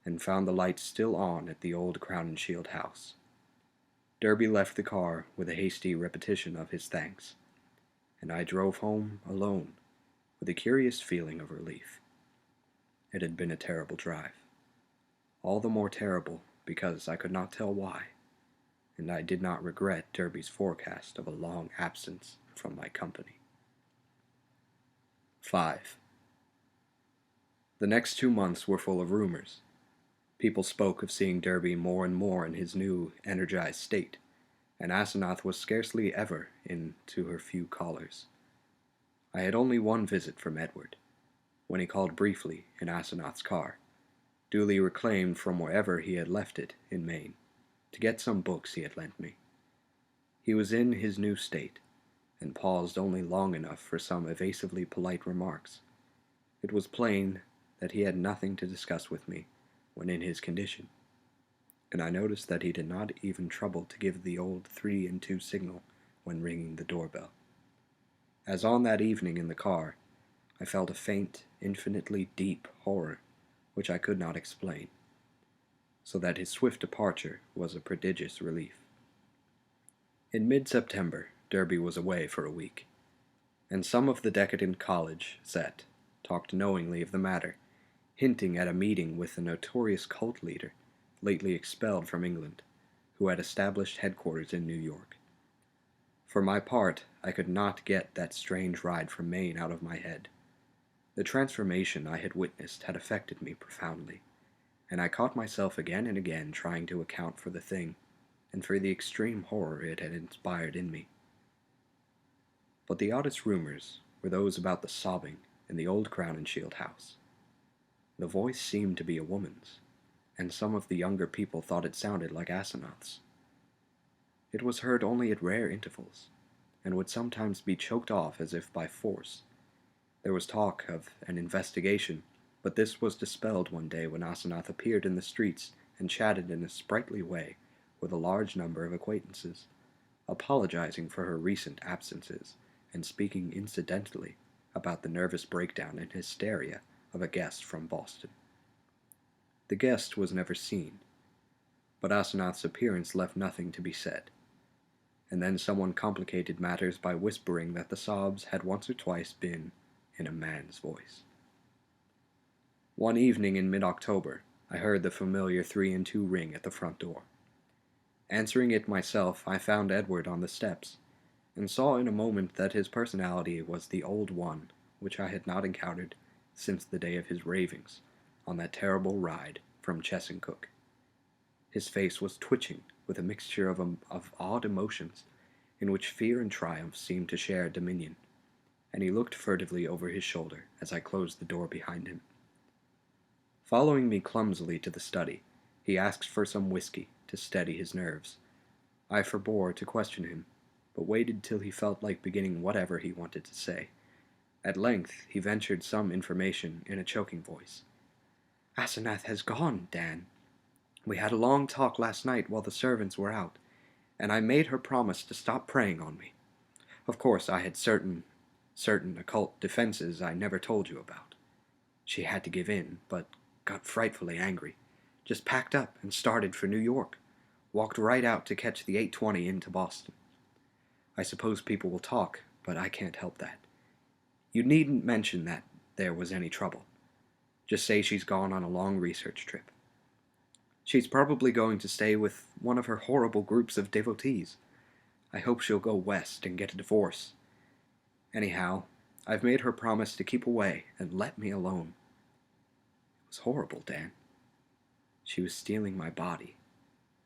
and found the lights still on at the old Crown and Shield house. Derby left the car with a hasty repetition of his thanks, and I drove home alone with a curious feeling of relief. It had been a terrible drive, all the more terrible because I could not tell why, and I did not regret Derby's forecast of a long absence from my company. 5. The next 2 months were full of rumors. People spoke of seeing Derby more and more in his new, energized state, and Asenath was scarcely ever in to her few callers. I had only one visit from Edward, when he called briefly in Asenath's car, duly reclaimed from wherever he had left it in Maine, to get some books he had lent me. He was in his new state, and paused only long enough for some evasively polite remarks. It was plain that he had nothing to discuss with me when in his condition, and I noticed that he did not even trouble to give the old 3 and 2 signal when ringing the doorbell. As on that evening in the car, I felt a faint, infinitely deep horror which I could not explain, so that his swift departure was a prodigious relief. In mid-September, Derby was away for a week, and some of the decadent college set talked knowingly of the matter, hinting at a meeting with the notorious cult leader, lately expelled from England, who had established headquarters in New York. For my part, I could not get that strange ride from Maine out of my head. The transformation I had witnessed had affected me profoundly, and I caught myself again and again trying to account for the thing, and for the extreme horror it had inspired in me. But the oddest rumors were those about the sobbing in the old Crown and Shield house. The voice seemed to be a woman's, and some of the younger people thought it sounded like Asenath's. It was heard only at rare intervals, and would sometimes be choked off as if by force. There was talk of an investigation, but this was dispelled one day when Asenath appeared in the streets and chatted in a sprightly way with a large number of acquaintances, apologizing for her recent absences and speaking incidentally about the nervous breakdown and hysteria of a guest from Boston. The guest was never seen, but Asenath's appearance left nothing to be said, and then someone complicated matters by whispering that the sobs had once or twice been in a man's voice. One evening in mid-October, I heard the familiar 3 and 2 ring at the front door. Answering it myself, I found Edward on the steps, and saw in a moment that his personality was the old one which I had not encountered since the day of his ravings on that terrible ride from Chesuncook. His face was twitching with a mixture of odd emotions in which fear and triumph seemed to share dominion, and he looked furtively over his shoulder as I closed the door behind him. Following me clumsily to the study, he asked for some whiskey to steady his nerves. I forbore to question him, but waited till he felt like beginning whatever he wanted to say. At length he ventured some information in a choking voice. "Asenath has gone, Dan. We had a long talk last night while the servants were out, and I made her promise to stop preying on me. Of course, I had certain occult defenses I never told you about. She had to give in, but got frightfully angry. Just packed up and started for New York. Walked right out to catch the 8:20 into Boston. I suppose people will talk, but I can't help that. You needn't mention that there was any trouble. Just say she's gone on a long research trip. She's probably going to stay with one of her horrible groups of devotees. I hope she'll go west and get a divorce. Anyhow, I've made her promise to keep away and let me alone. It was horrible, Dan. She was stealing my body,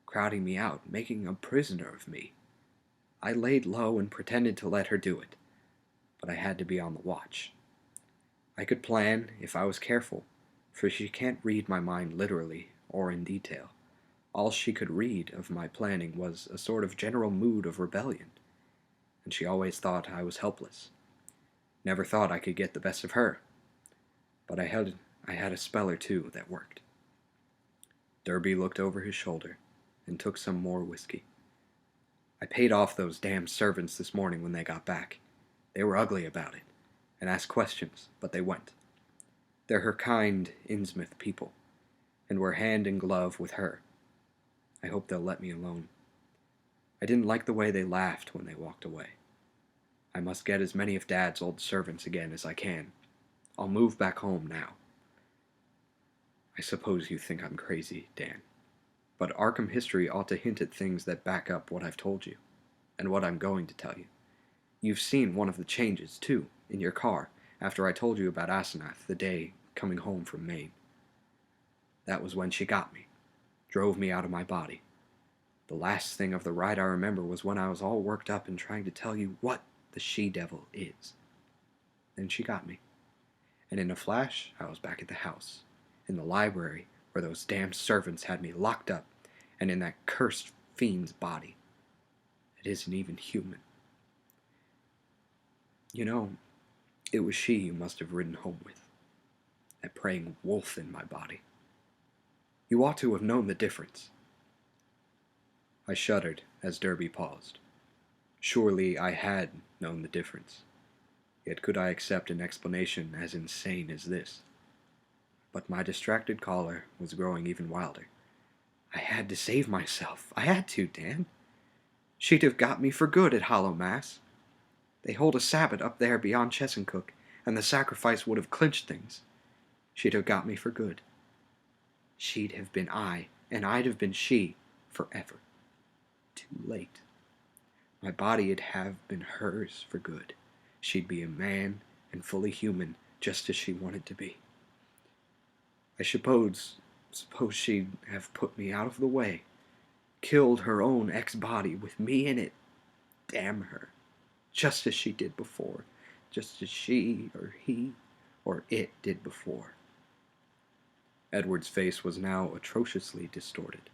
crowding me out, making a prisoner of me. I laid low and pretended to let her do it, but I had to be on the watch. I could plan if I was careful, for she can't read my mind literally or in detail. All she could read of my planning was a sort of general mood of rebellion, and she always thought I was helpless. Never thought I could get the best of her, but I had a spell or two that worked." Derby looked over his shoulder and took some more whiskey. "I paid off those damn servants this morning when they got back. They were ugly about it, and asked questions, but they went. They're her kind Innsmouth people, and were hand in glove with her. I hope they'll let me alone. I didn't like the way they laughed when they walked away. I must get as many of Dad's old servants again as I can. I'll move back home now. I suppose you think I'm crazy, Dan, but Arkham history ought to hint at things that back up what I've told you, and what I'm going to tell you. You've seen one of the changes, too, in your car, after I told you about Asenath the day coming home from Maine. That was when she got me, drove me out of my body. The last thing of the ride I remember was when I was all worked up and trying to tell you what the she-devil is. Then she got me, and in a flash I was back at the house, in the library where those damn servants had me locked up, and in that cursed fiend's body. It isn't even human. You know, it was she you must have ridden home with, that praying wolf in my body. You ought to have known the difference." I shuddered as Derby paused. Surely I had known the difference. Yet could I accept an explanation as insane as this? But my distracted caller was growing even wilder. "I had to save myself. I had to, Dan. She'd have got me for good at Hollow Mass. They hold a Sabbath up there beyond Chesuncook, and the sacrifice would have clinched things. She'd have got me for good. She'd have been I, and I'd have been she, forever. Too late. My body'd have been hers for good. She'd be a man and fully human, just as she wanted to be. I suppose she'd have put me out of the way, killed her own ex-body with me in it. Damn her. Just as she did before, just as she or he or it did before." Edward's face was now atrociously distorted,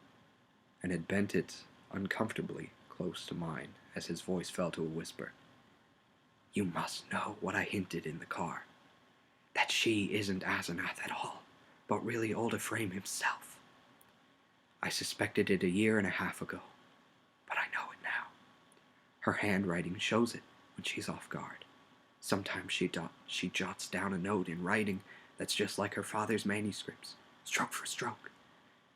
and had bent it uncomfortably close to mine as his voice fell to a whisper. "You must know what I hinted in the car. That she isn't Asenath at all, but really old Ephraim himself. I suspected it a year and a half ago, but I know it now. Her handwriting shows it when she's off guard. Sometimes she jots down a note in writing that's just like her father's manuscripts, stroke for stroke.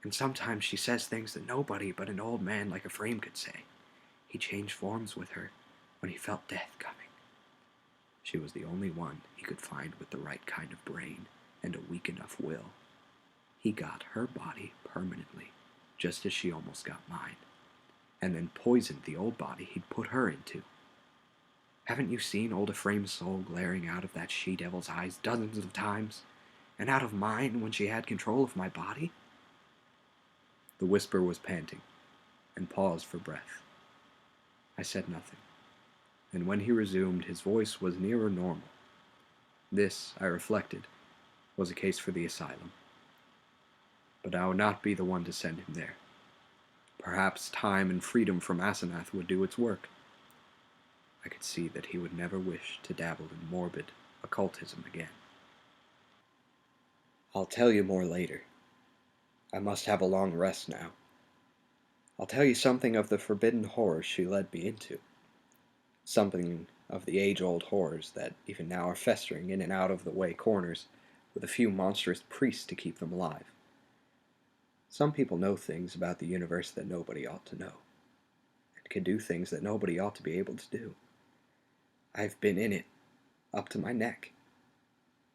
And sometimes she says things that nobody but an old man like Ephraim could say. He changed forms with her when he felt death coming. She was the only one he could find with the right kind of brain and a weak enough will. He got her body permanently, just as she almost got mine, and then poisoned the old body he'd put her into. Haven't you seen old Ephraim's soul glaring out of that she-devil's eyes dozens of times, and out of mine when she had control of my body? The whisper was panting, and paused for breath. I said nothing, and when he resumed, his voice was nearer normal. This, I reflected, was a case for the asylum. But I would not be the one to send him there. Perhaps time and freedom from Asenath would do its work. I could see that he would never wish to dabble in morbid occultism again. I'll tell you more later. I must have a long rest now. I'll tell you something of the forbidden horrors she led me into. Something of the age-old horrors that even now are festering in and out-of-the-way corners with a few monstrous priests to keep them alive. Some people know things about the universe that nobody ought to know, and can do things that nobody ought to be able to do. I've been in it, up to my neck.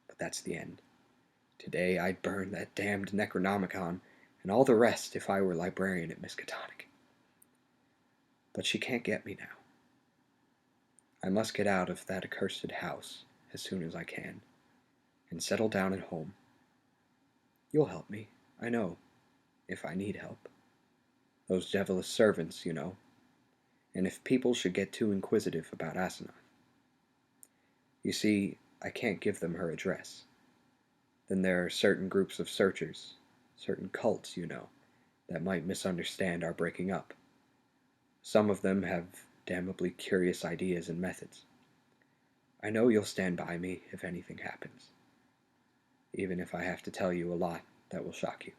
But that's the end. Today I'd burn that damned Necronomicon and all the rest if I were librarian at Miskatonic. But she can't get me now. I must get out of that accursed house as soon as I can, and settle down at home. You'll help me, I know, if I need help. Those devilish servants, you know, and if people should get too inquisitive about Asenath. You see, I can't give them her address. Then there are certain groups of searchers, certain cults, you know, that might misunderstand our breaking up. Some of them have damnably curious ideas and methods. I know you'll stand by me if anything happens, even if I have to tell you a lot that will shock you.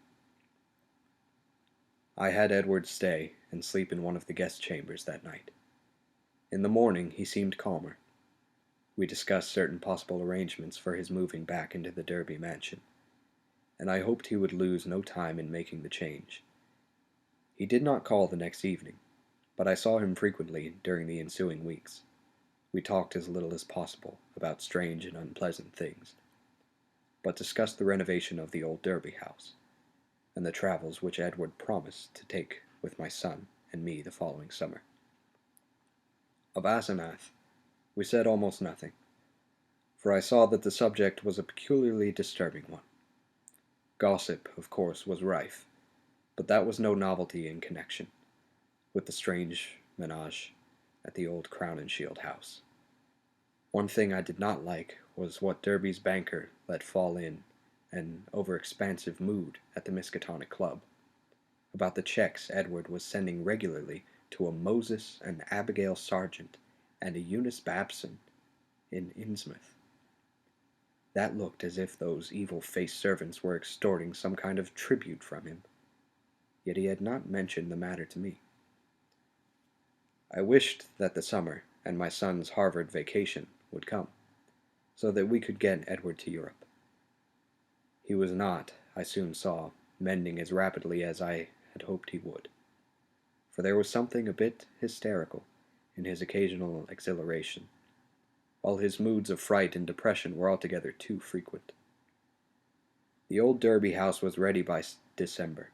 I had Edward stay and sleep in one of the guest chambers that night. In the morning he seemed calmer. We discussed certain possible arrangements for his moving back into the Derby mansion, and I hoped he would lose no time in making the change. He did not call the next evening, but I saw him frequently during the ensuing weeks. We talked as little as possible about strange and unpleasant things, but discussed the renovation of the old Derby house, and the travels which Edward promised to take with my son and me the following summer. Of Asenath, we said almost nothing, for I saw that the subject was a peculiarly disturbing one. Gossip, of course, was rife, but that was no novelty in connection with the strange menage at the old Crown and Shield house. One thing I did not like was what Derby's banker let fall in an over-expansive mood at the Miskatonic Club, about the checks Edward was sending regularly to a Moses and Abigail Sargent and a Eunice Babson in Innsmouth. That looked as if those evil-faced servants were extorting some kind of tribute from him, yet he had not mentioned the matter to me. I wished that the summer and my son's Harvard vacation would come, so that we could get Edward to Europe. He was not, I soon saw, mending as rapidly as I had hoped he would, for there was something a bit hysterical in his occasional exhilaration, while his moods of fright and depression were altogether too frequent. The old Derby house was ready by December,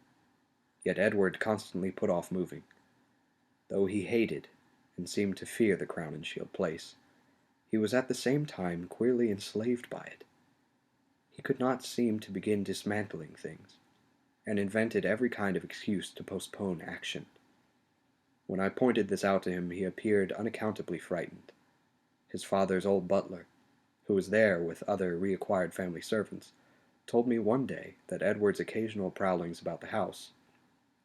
yet Edward constantly put off moving. Though he hated and seemed to fear the Crown and Shield place, he was at the same time queerly enslaved by it. He could not seem to begin dismantling things, and invented every kind of excuse to postpone action. When I pointed this out to him, he appeared unaccountably frightened. His father's old butler, who was there with other reacquired family servants, told me one day that Edward's occasional prowlings about the house,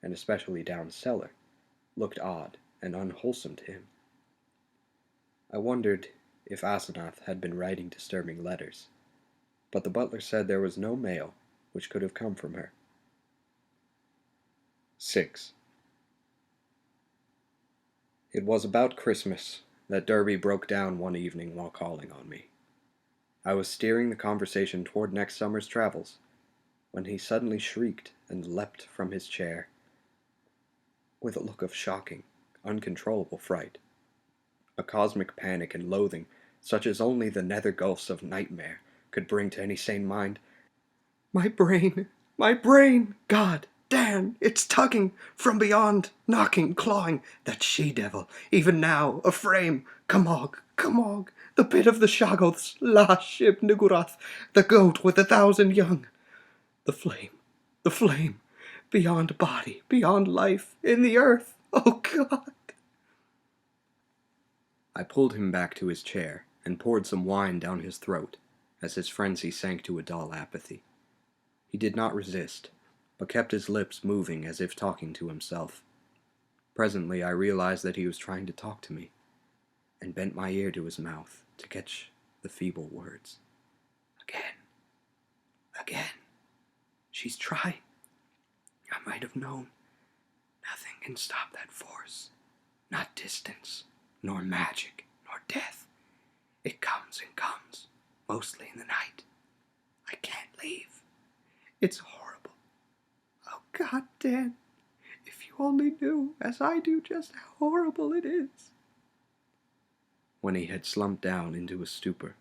and especially down cellar, looked odd and unwholesome to him. I wondered if Asenath had been writing disturbing letters, but the butler said there was no mail which could have come from her. 6. It was about Christmas that Derby broke down one evening while calling on me. I was steering the conversation toward next summer's travels, when he suddenly shrieked and leapt from his chair, with a look of shocking, uncontrollable fright, a cosmic panic and loathing such as only the nether gulfs of nightmare could bring to any sane mind. My brain! My brain! God! Dan! It's tugging! From beyond! Knocking! Clawing! That she-devil! Even now! A frame! Camog! Camog! The pit of the Shoggoths! La Shib Nugurath! The goat with 1,000 young! The flame! The flame! Beyond body! Beyond life! In the earth! Oh God! I pulled him back to his chair and poured some wine down his throat as his frenzy sank to a dull apathy. He did not resist, but kept his lips moving as if talking to himself. Presently I realized that he was trying to talk to me, and bent my ear to his mouth to catch the feeble words. Again. Again. She's trying. I might have known. Nothing can stop that force. Not distance, nor magic, nor death. It comes and comes, mostly in the night. I can't leave. It's horrible. Oh, God, Dan, if you only knew, as I do, just how horrible it is. When he had slumped down into a stupor,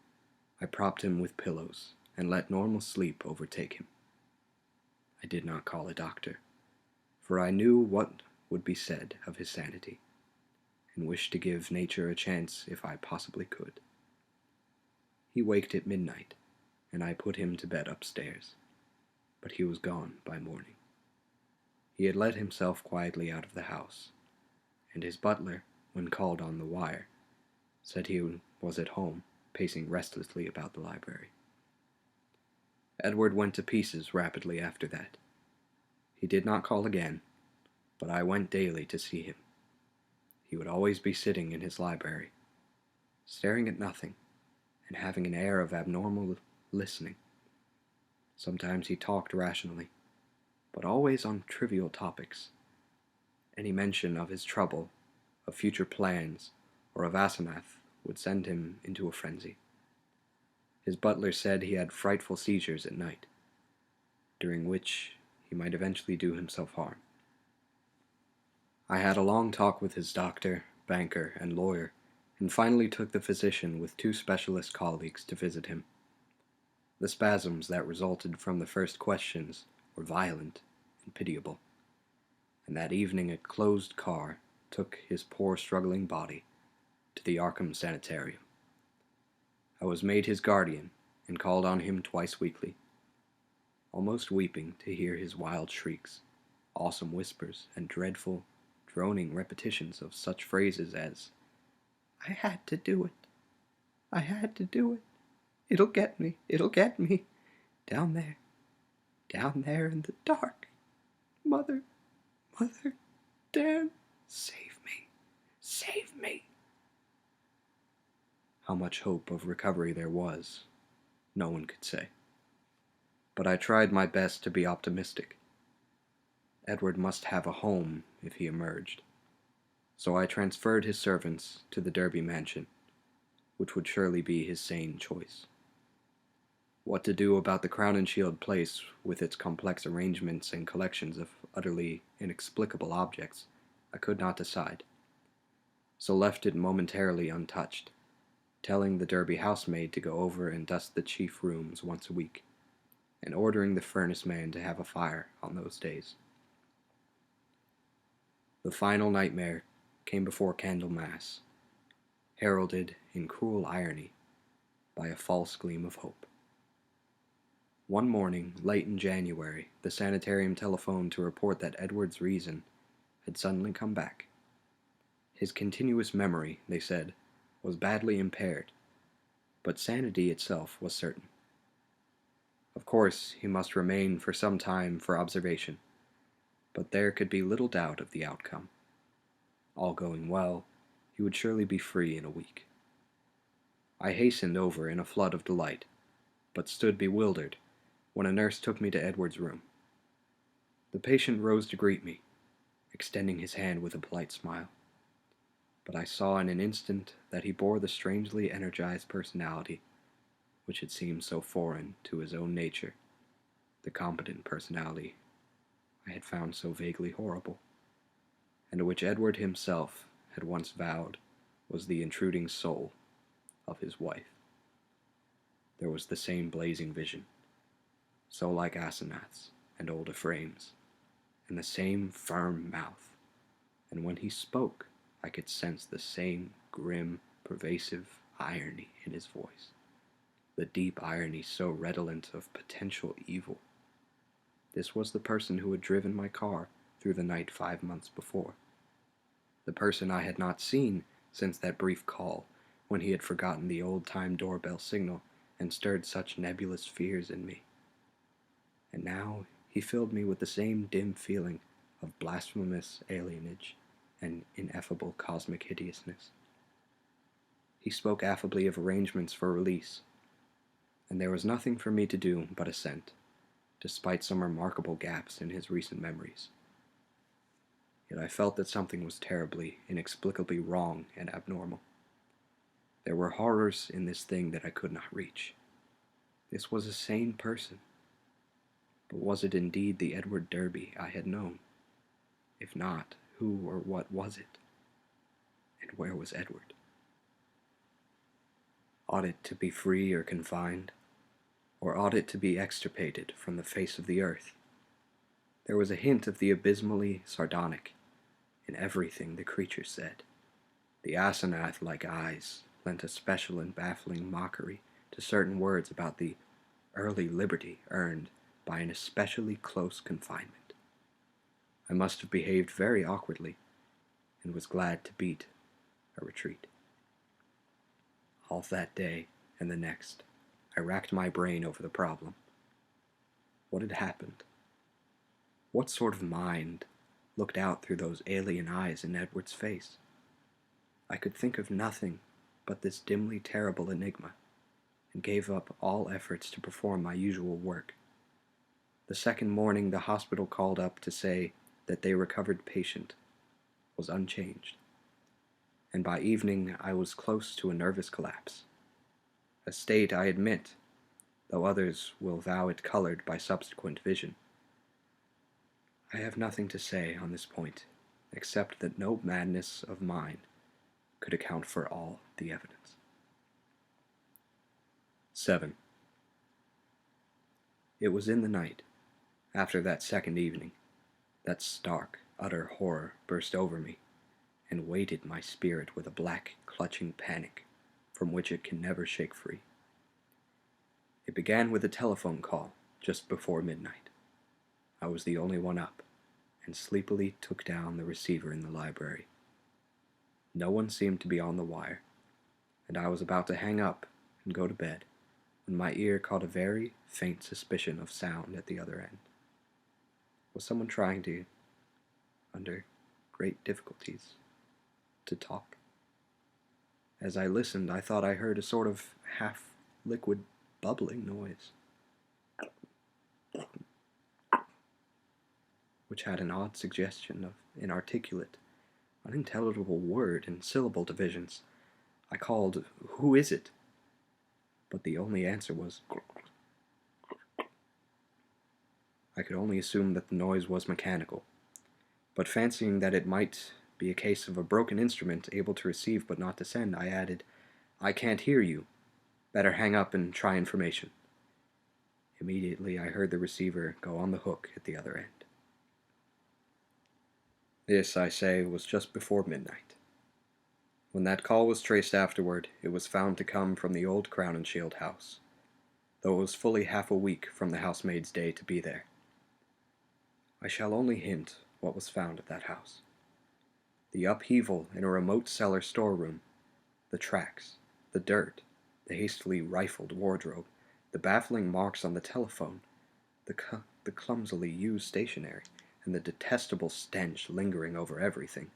I propped him with pillows and let normal sleep overtake him. I did not call a doctor, for I knew what would be said of his sanity, and wished to give nature a chance if I possibly could. He waked at midnight, and I put him to bed upstairs, but he was gone by morning. He had let himself quietly out of the house, and his butler, when called on the wire, said he was at home, pacing restlessly about the library. Edward went to pieces rapidly after that. He did not call again, but I went daily to see him. He would always be sitting in his library, staring at nothing, and having an air of abnormal listening. Sometimes he talked rationally, but always on trivial topics. Any mention of his trouble, of future plans, or of Asenath would send him into a frenzy. His butler said he had frightful seizures at night, during which he might eventually do himself harm. I had a long talk with his doctor, banker, and lawyer, and finally took the physician with 2 specialist colleagues to visit him. The spasms that resulted from the first questions were violent and pitiable, and that evening a closed car took his poor struggling body to the Arkham sanitarium. I was made his guardian and called on him twice weekly, almost weeping to hear his wild shrieks, awesome whispers, and dreadful, droning repetitions of such phrases as, "I had to do it. I had to do it. It'll get me. It'll get me. Down there in the dark. Mother, Mother, Dan, save me. Save me." How much hope of recovery there was, no one could say. But I tried my best to be optimistic. Edward must have a home if he emerged, so I transferred his servants to the Derby mansion, which would surely be his sane choice. What to do about the Crown and Shield place with its complex arrangements and collections of utterly inexplicable objects, I could not decide, so left it momentarily untouched, telling the Derby housemaid to go over and dust the chief rooms once a week, and ordering the furnace man to have a fire on those days. The final nightmare came before Candlemas, heralded in cruel irony by a false gleam of hope. One morning, late in January, the sanitarium telephoned to report that Edward's reason had suddenly come back. His continuous memory, they said, was badly impaired, but sanity itself was certain. Of course, he must remain for some time for observation, but there could be little doubt of the outcome. All going well, he would surely be free in a week. I hastened over in a flood of delight, but stood bewildered when a nurse took me to Edward's room. The patient rose to greet me, extending his hand with a polite smile. But I saw in an instant that he bore the strangely energized personality which had seemed so foreign to his own nature, the competent personality I had found so vaguely horrible, and which Edward himself had once vowed was the intruding soul of his wife. There was the same blazing vision, so like Asenath's and old Ephraim's, and the same firm mouth, and when he spoke I could sense the same grim, pervasive irony in his voice, the deep irony so redolent of potential evil. This was the person who had driven my car through the night 5 months before, the person I had not seen since that brief call when he had forgotten the old-time doorbell signal and stirred such nebulous fears in me. And now he filled me with the same dim feeling of blasphemous alienage and ineffable cosmic hideousness. He spoke affably of arrangements for release, and there was nothing for me to do but assent, despite some remarkable gaps in his recent memories. Yet I felt that something was terribly, inexplicably wrong and abnormal. There were horrors in this thing that I could not reach. This was a sane person. But was it indeed the Edward Derby I had known? If not, who or what was it? And where was Edward? Ought it to be free or confined? Or ought it to be extirpated from the face of the earth? There was a hint of the abysmally sardonic in everything the creature said. The Asenath-like eyes lent a special and baffling mockery to certain words about the early liberty earned by an especially close confinement. I must have behaved very awkwardly, and was glad to beat a retreat. All that day and the next, I racked my brain over the problem. What had happened? What sort of mind looked out through those alien eyes in Edward's face? I could think of nothing but this dimly terrible enigma, and gave up all efforts to perform my usual work. The second morning the hospital called up to say that their recovered patient was unchanged, and by evening I was close to a nervous collapse, a state, I admit, though others will vow it colored by subsequent vision. I have nothing to say on this point, except that no madness of mine could account for all the evidence. 7. It was in the night, after that second evening, that stark, utter horror burst over me, and weighted my spirit with a black, clutching panic from which it can never shake free. It began with a telephone call just before midnight. I was the only one up, and sleepily took down the receiver in the library. No one seemed to be on the wire, and I was about to hang up and go to bed when my ear caught a very faint suspicion of sound at the other end. Was someone trying to, under great difficulties, to talk? As I listened, I thought I heard a sort of half-liquid bubbling noise, which had an odd suggestion of inarticulate, unintelligible word and syllable divisions. I called, "Who is it?" But the only answer was I could only assume that the noise was mechanical, but fancying that it might be a case of a broken instrument able to receive but not to send, I added, "I can't hear you. Better hang up and try information." Immediately I heard the receiver go on the hook at the other end. This, I say, was just before midnight. When that call was traced afterward, it was found to come from the old Crown and Shield house, though it was fully half a week from the housemaid's day to be there. I shall only hint what was found at that house. The upheaval in a remote cellar storeroom, the tracks, the dirt, the hastily rifled wardrobe, the baffling marks on the telephone, the clumsily used stationery, and the detestable stench lingering over everything.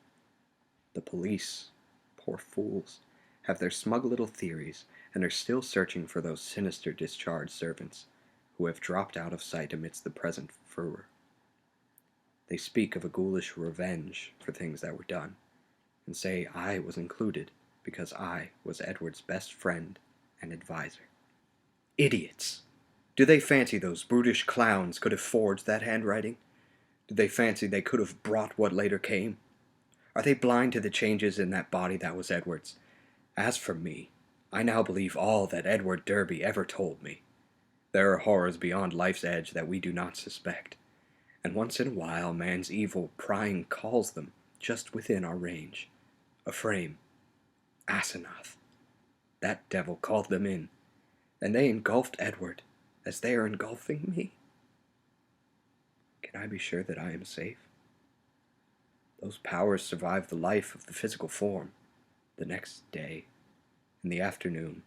The police, poor fools, have their smug little theories and are still searching for those sinister discharged servants who have dropped out of sight amidst the present furor. They speak of a ghoulish revenge for things that were done, and say I was included because I was Edward's best friend and advisor. Idiots! Do they fancy those brutish clowns could have forged that handwriting? Did they fancy they could have brought what later came? Are they blind to the changes in that body that was Edward's? As for me, I now believe all that Edward Derby ever told me. There are horrors beyond life's edge that we do not suspect, and once in a while man's evil prying calls them just within our range. A frame. Asenath. That devil called them in, and they engulfed Edward as they are engulfing me. Can I be sure that I am safe? Those powers survived the life of the physical form. The next day, in the afternoon,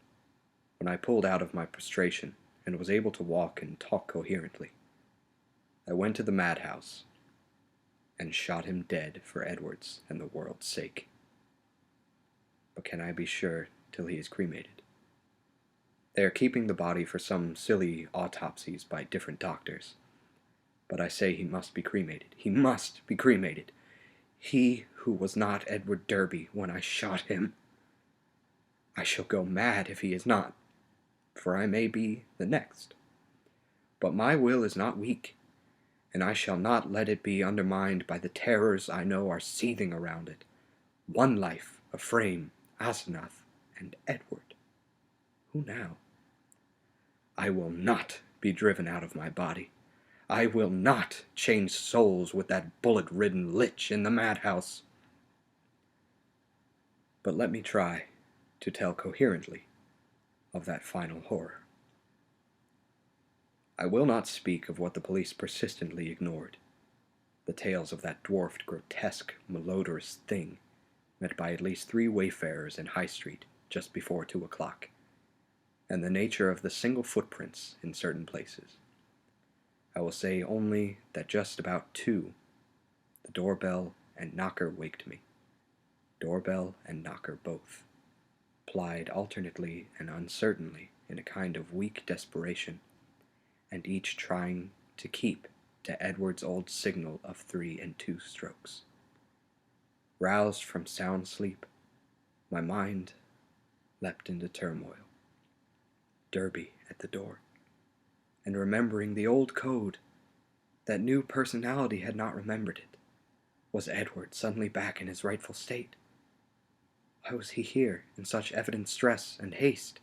when I pulled out of my prostration and was able to walk and talk coherently, I went to the madhouse and shot him dead for Edward's and the world's sake. But can I be sure till he is cremated? They are keeping the body for some silly autopsies by different doctors. But I say he must be cremated. He must be cremated. He who was not Edward Derby when I shot him. I shall go mad if he is not, for I may be the next. But my will is not weak, and I shall not let it be undermined by the terrors I know are seething around it. One life, a frame, Asenath, and Edward. Who now? I will not be driven out of my body. I will not change souls with that bullet-ridden lich in the madhouse. But let me try to tell coherently of that final horror. I will not speak of what the police persistently ignored, the tales of that dwarfed, grotesque, malodorous thing met by at least 3 wayfarers in High Street just before 2 o'clock, and the nature of the single footprints in certain places. I will say only that just about 2, the doorbell and knocker waked me. Doorbell and knocker both, plied alternately and uncertainly in a kind of weak desperation, and each trying to keep to Edward's old signal of 3 and 2 strokes. Roused from sound sleep, my mind leapt into turmoil. Derby at the door, and remembering the old code, that new personality had not remembered it. Was Edward suddenly back in his rightful state? Why was he here in such evident stress and haste?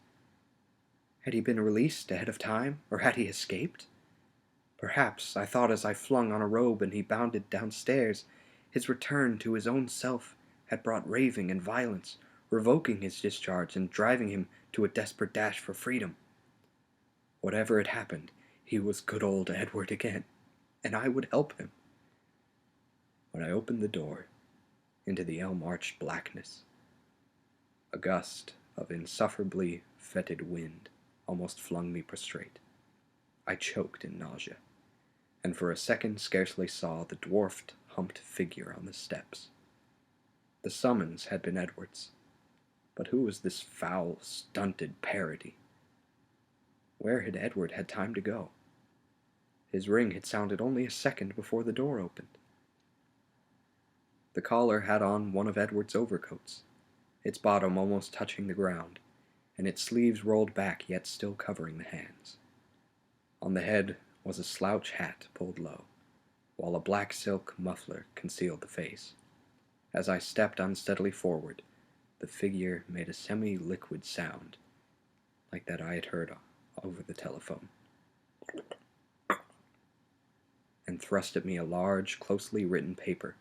Had he been released ahead of time, or had he escaped? Perhaps, I thought as I flung on a robe and he bounded downstairs, his return to his own self had brought raving and violence, revoking his discharge and driving him to a desperate dash for freedom. Whatever had happened, he was good old Edward again, and I would help him. When I opened the door into the elm-arched blackness, a gust of insufferably fetid wind almost flung me prostrate. I choked in nausea, and for a second scarcely saw the dwarfed, humped figure on the steps. The summons had been Edward's, but who was this foul, stunted parody? Where had Edward had time to go? His ring had sounded only a second before the door opened. The caller had on one of Edward's overcoats, its bottom almost touching the ground, and its sleeves rolled back yet still covering the hands. On the head was a slouch hat pulled low, while a black silk muffler concealed the face. As I stepped unsteadily forward, the figure made a semi-liquid sound, like that I had heard over the telephone, and thrust at me a large, closely written paper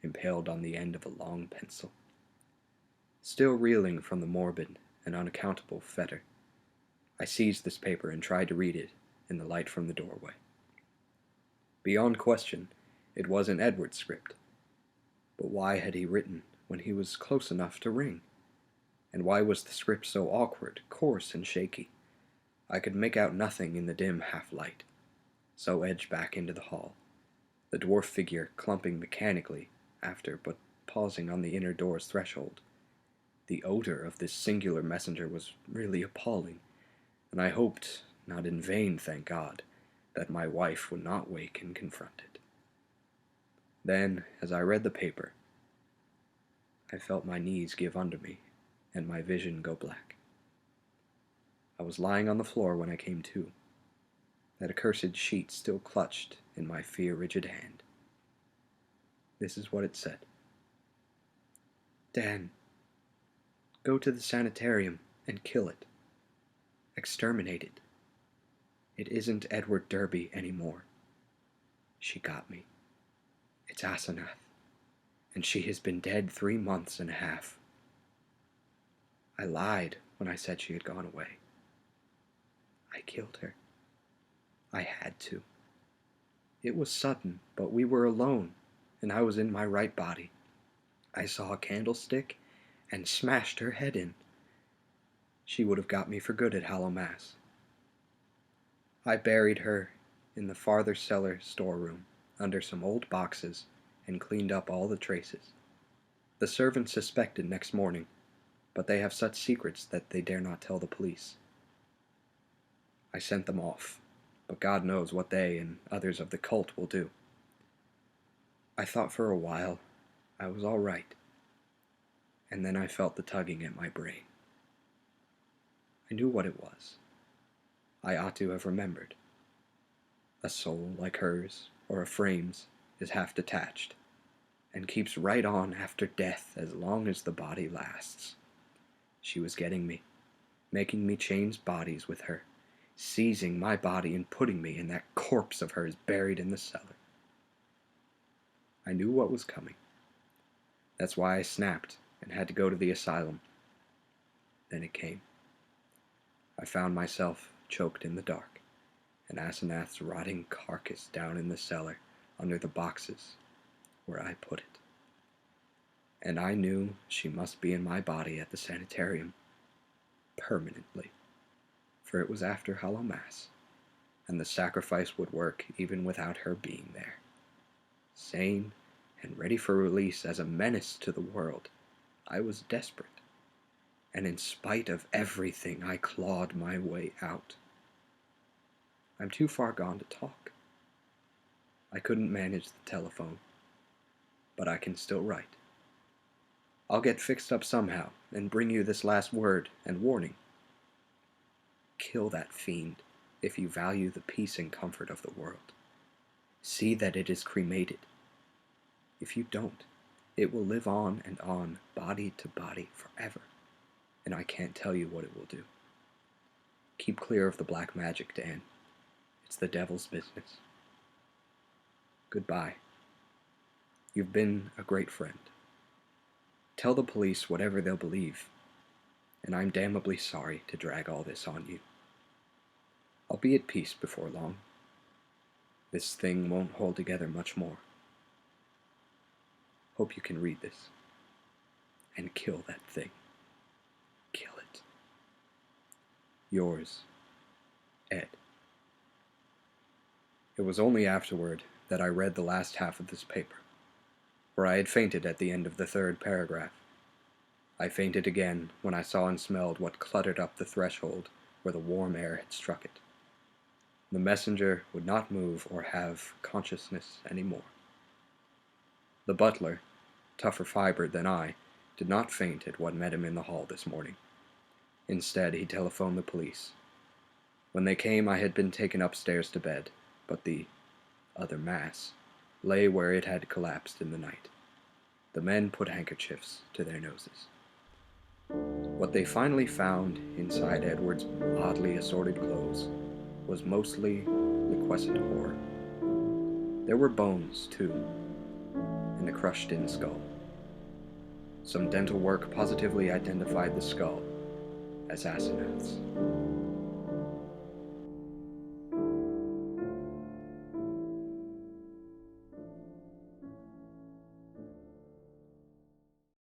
impaled on the end of a long pencil. Still reeling from the morbid and unaccountable fetter, I seized this paper and tried to read it in the light from the doorway. Beyond question, it was in Edward's script. But why had he written when he was close enough to ring? And why was the script so awkward, coarse, and shaky? I could make out nothing in the dim half-light, so edged back into the hall, the dwarf figure clumping mechanically after but pausing on the inner door's threshold. The odor of this singular messenger was really appalling, and I hoped, not in vain, thank God, that my wife would not wake and confront it. Then, as I read the paper, I felt my knees give under me and my vision go black. I was lying on the floor when I came to, that accursed sheet still clutched in my fear-rigid hand. This is what it said. Dan, go to the sanitarium and kill it. Exterminate it. It isn't Edward Derby anymore. She got me. It's Asenath, and she has been dead 3 months and a half. I lied when I said she had gone away. I killed her. I had to. It was sudden, but we were alone, and I was in my right body. I saw a candlestick and smashed her head in. She would have got me for good at Hallowmass. I buried her in the farther cellar storeroom under some old boxes and cleaned up all the traces. The servants suspected next morning, but they have such secrets that they dare not tell the police. I sent them off, but God knows what they and others of the cult will do. I thought for a while I was all right, and then I felt the tugging at my brain. I knew what it was. I ought to have remembered. A soul like hers, or a frame's, is half detached, and keeps right on after death as long as the body lasts. She was getting me, making me change bodies with her, seizing my body and putting me in that corpse of hers buried in the cellar. I knew what was coming. That's why I snapped and had to go to the asylum. Then it came. I found myself choked in the dark, and Asenath's rotting carcass down in the cellar under the boxes where I put it. And I knew she must be in my body at the sanitarium, permanently, for it was after Hallowmass, and the sacrifice would work even without her being there. Sane and ready for release as a menace to the world, I was desperate, and in spite of everything, I clawed my way out. I'm too far gone to talk. I couldn't manage the telephone, but I can still write. I'll get fixed up somehow and bring you this last word and warning. Kill that fiend if you value the peace and comfort of the world. See that it is cremated. If you don't, it will live on and on, body to body, forever, and I can't tell you what it will do. Keep clear of the black magic, Dan. It's the devil's business. Goodbye. You've been a great friend. Tell the police whatever they'll believe, and I'm damnably sorry to drag all this on you. I'll be at peace before long. This thing won't hold together much more. Hope you can read this, and kill that thing. Kill it. Yours, Ed. It was only afterward that I read the last half of this paper, for I had fainted at the end of the 3rd paragraph. I fainted again when I saw and smelled what cluttered up the threshold where the warm air had struck it. The messenger would not move or have consciousness any more. The butler, tougher fibered than I, did not faint at what met him in the hall this morning. Instead, he telephoned the police. When they came, I had been taken upstairs to bed, but the other mass lay where it had collapsed in the night. The men put handkerchiefs to their noses. What they finally found inside Edward's oddly assorted clothes was mostly liquescent horror. There were bones, too, and a crushed-in skull. Some dental work positively identified the skull as Asenath's.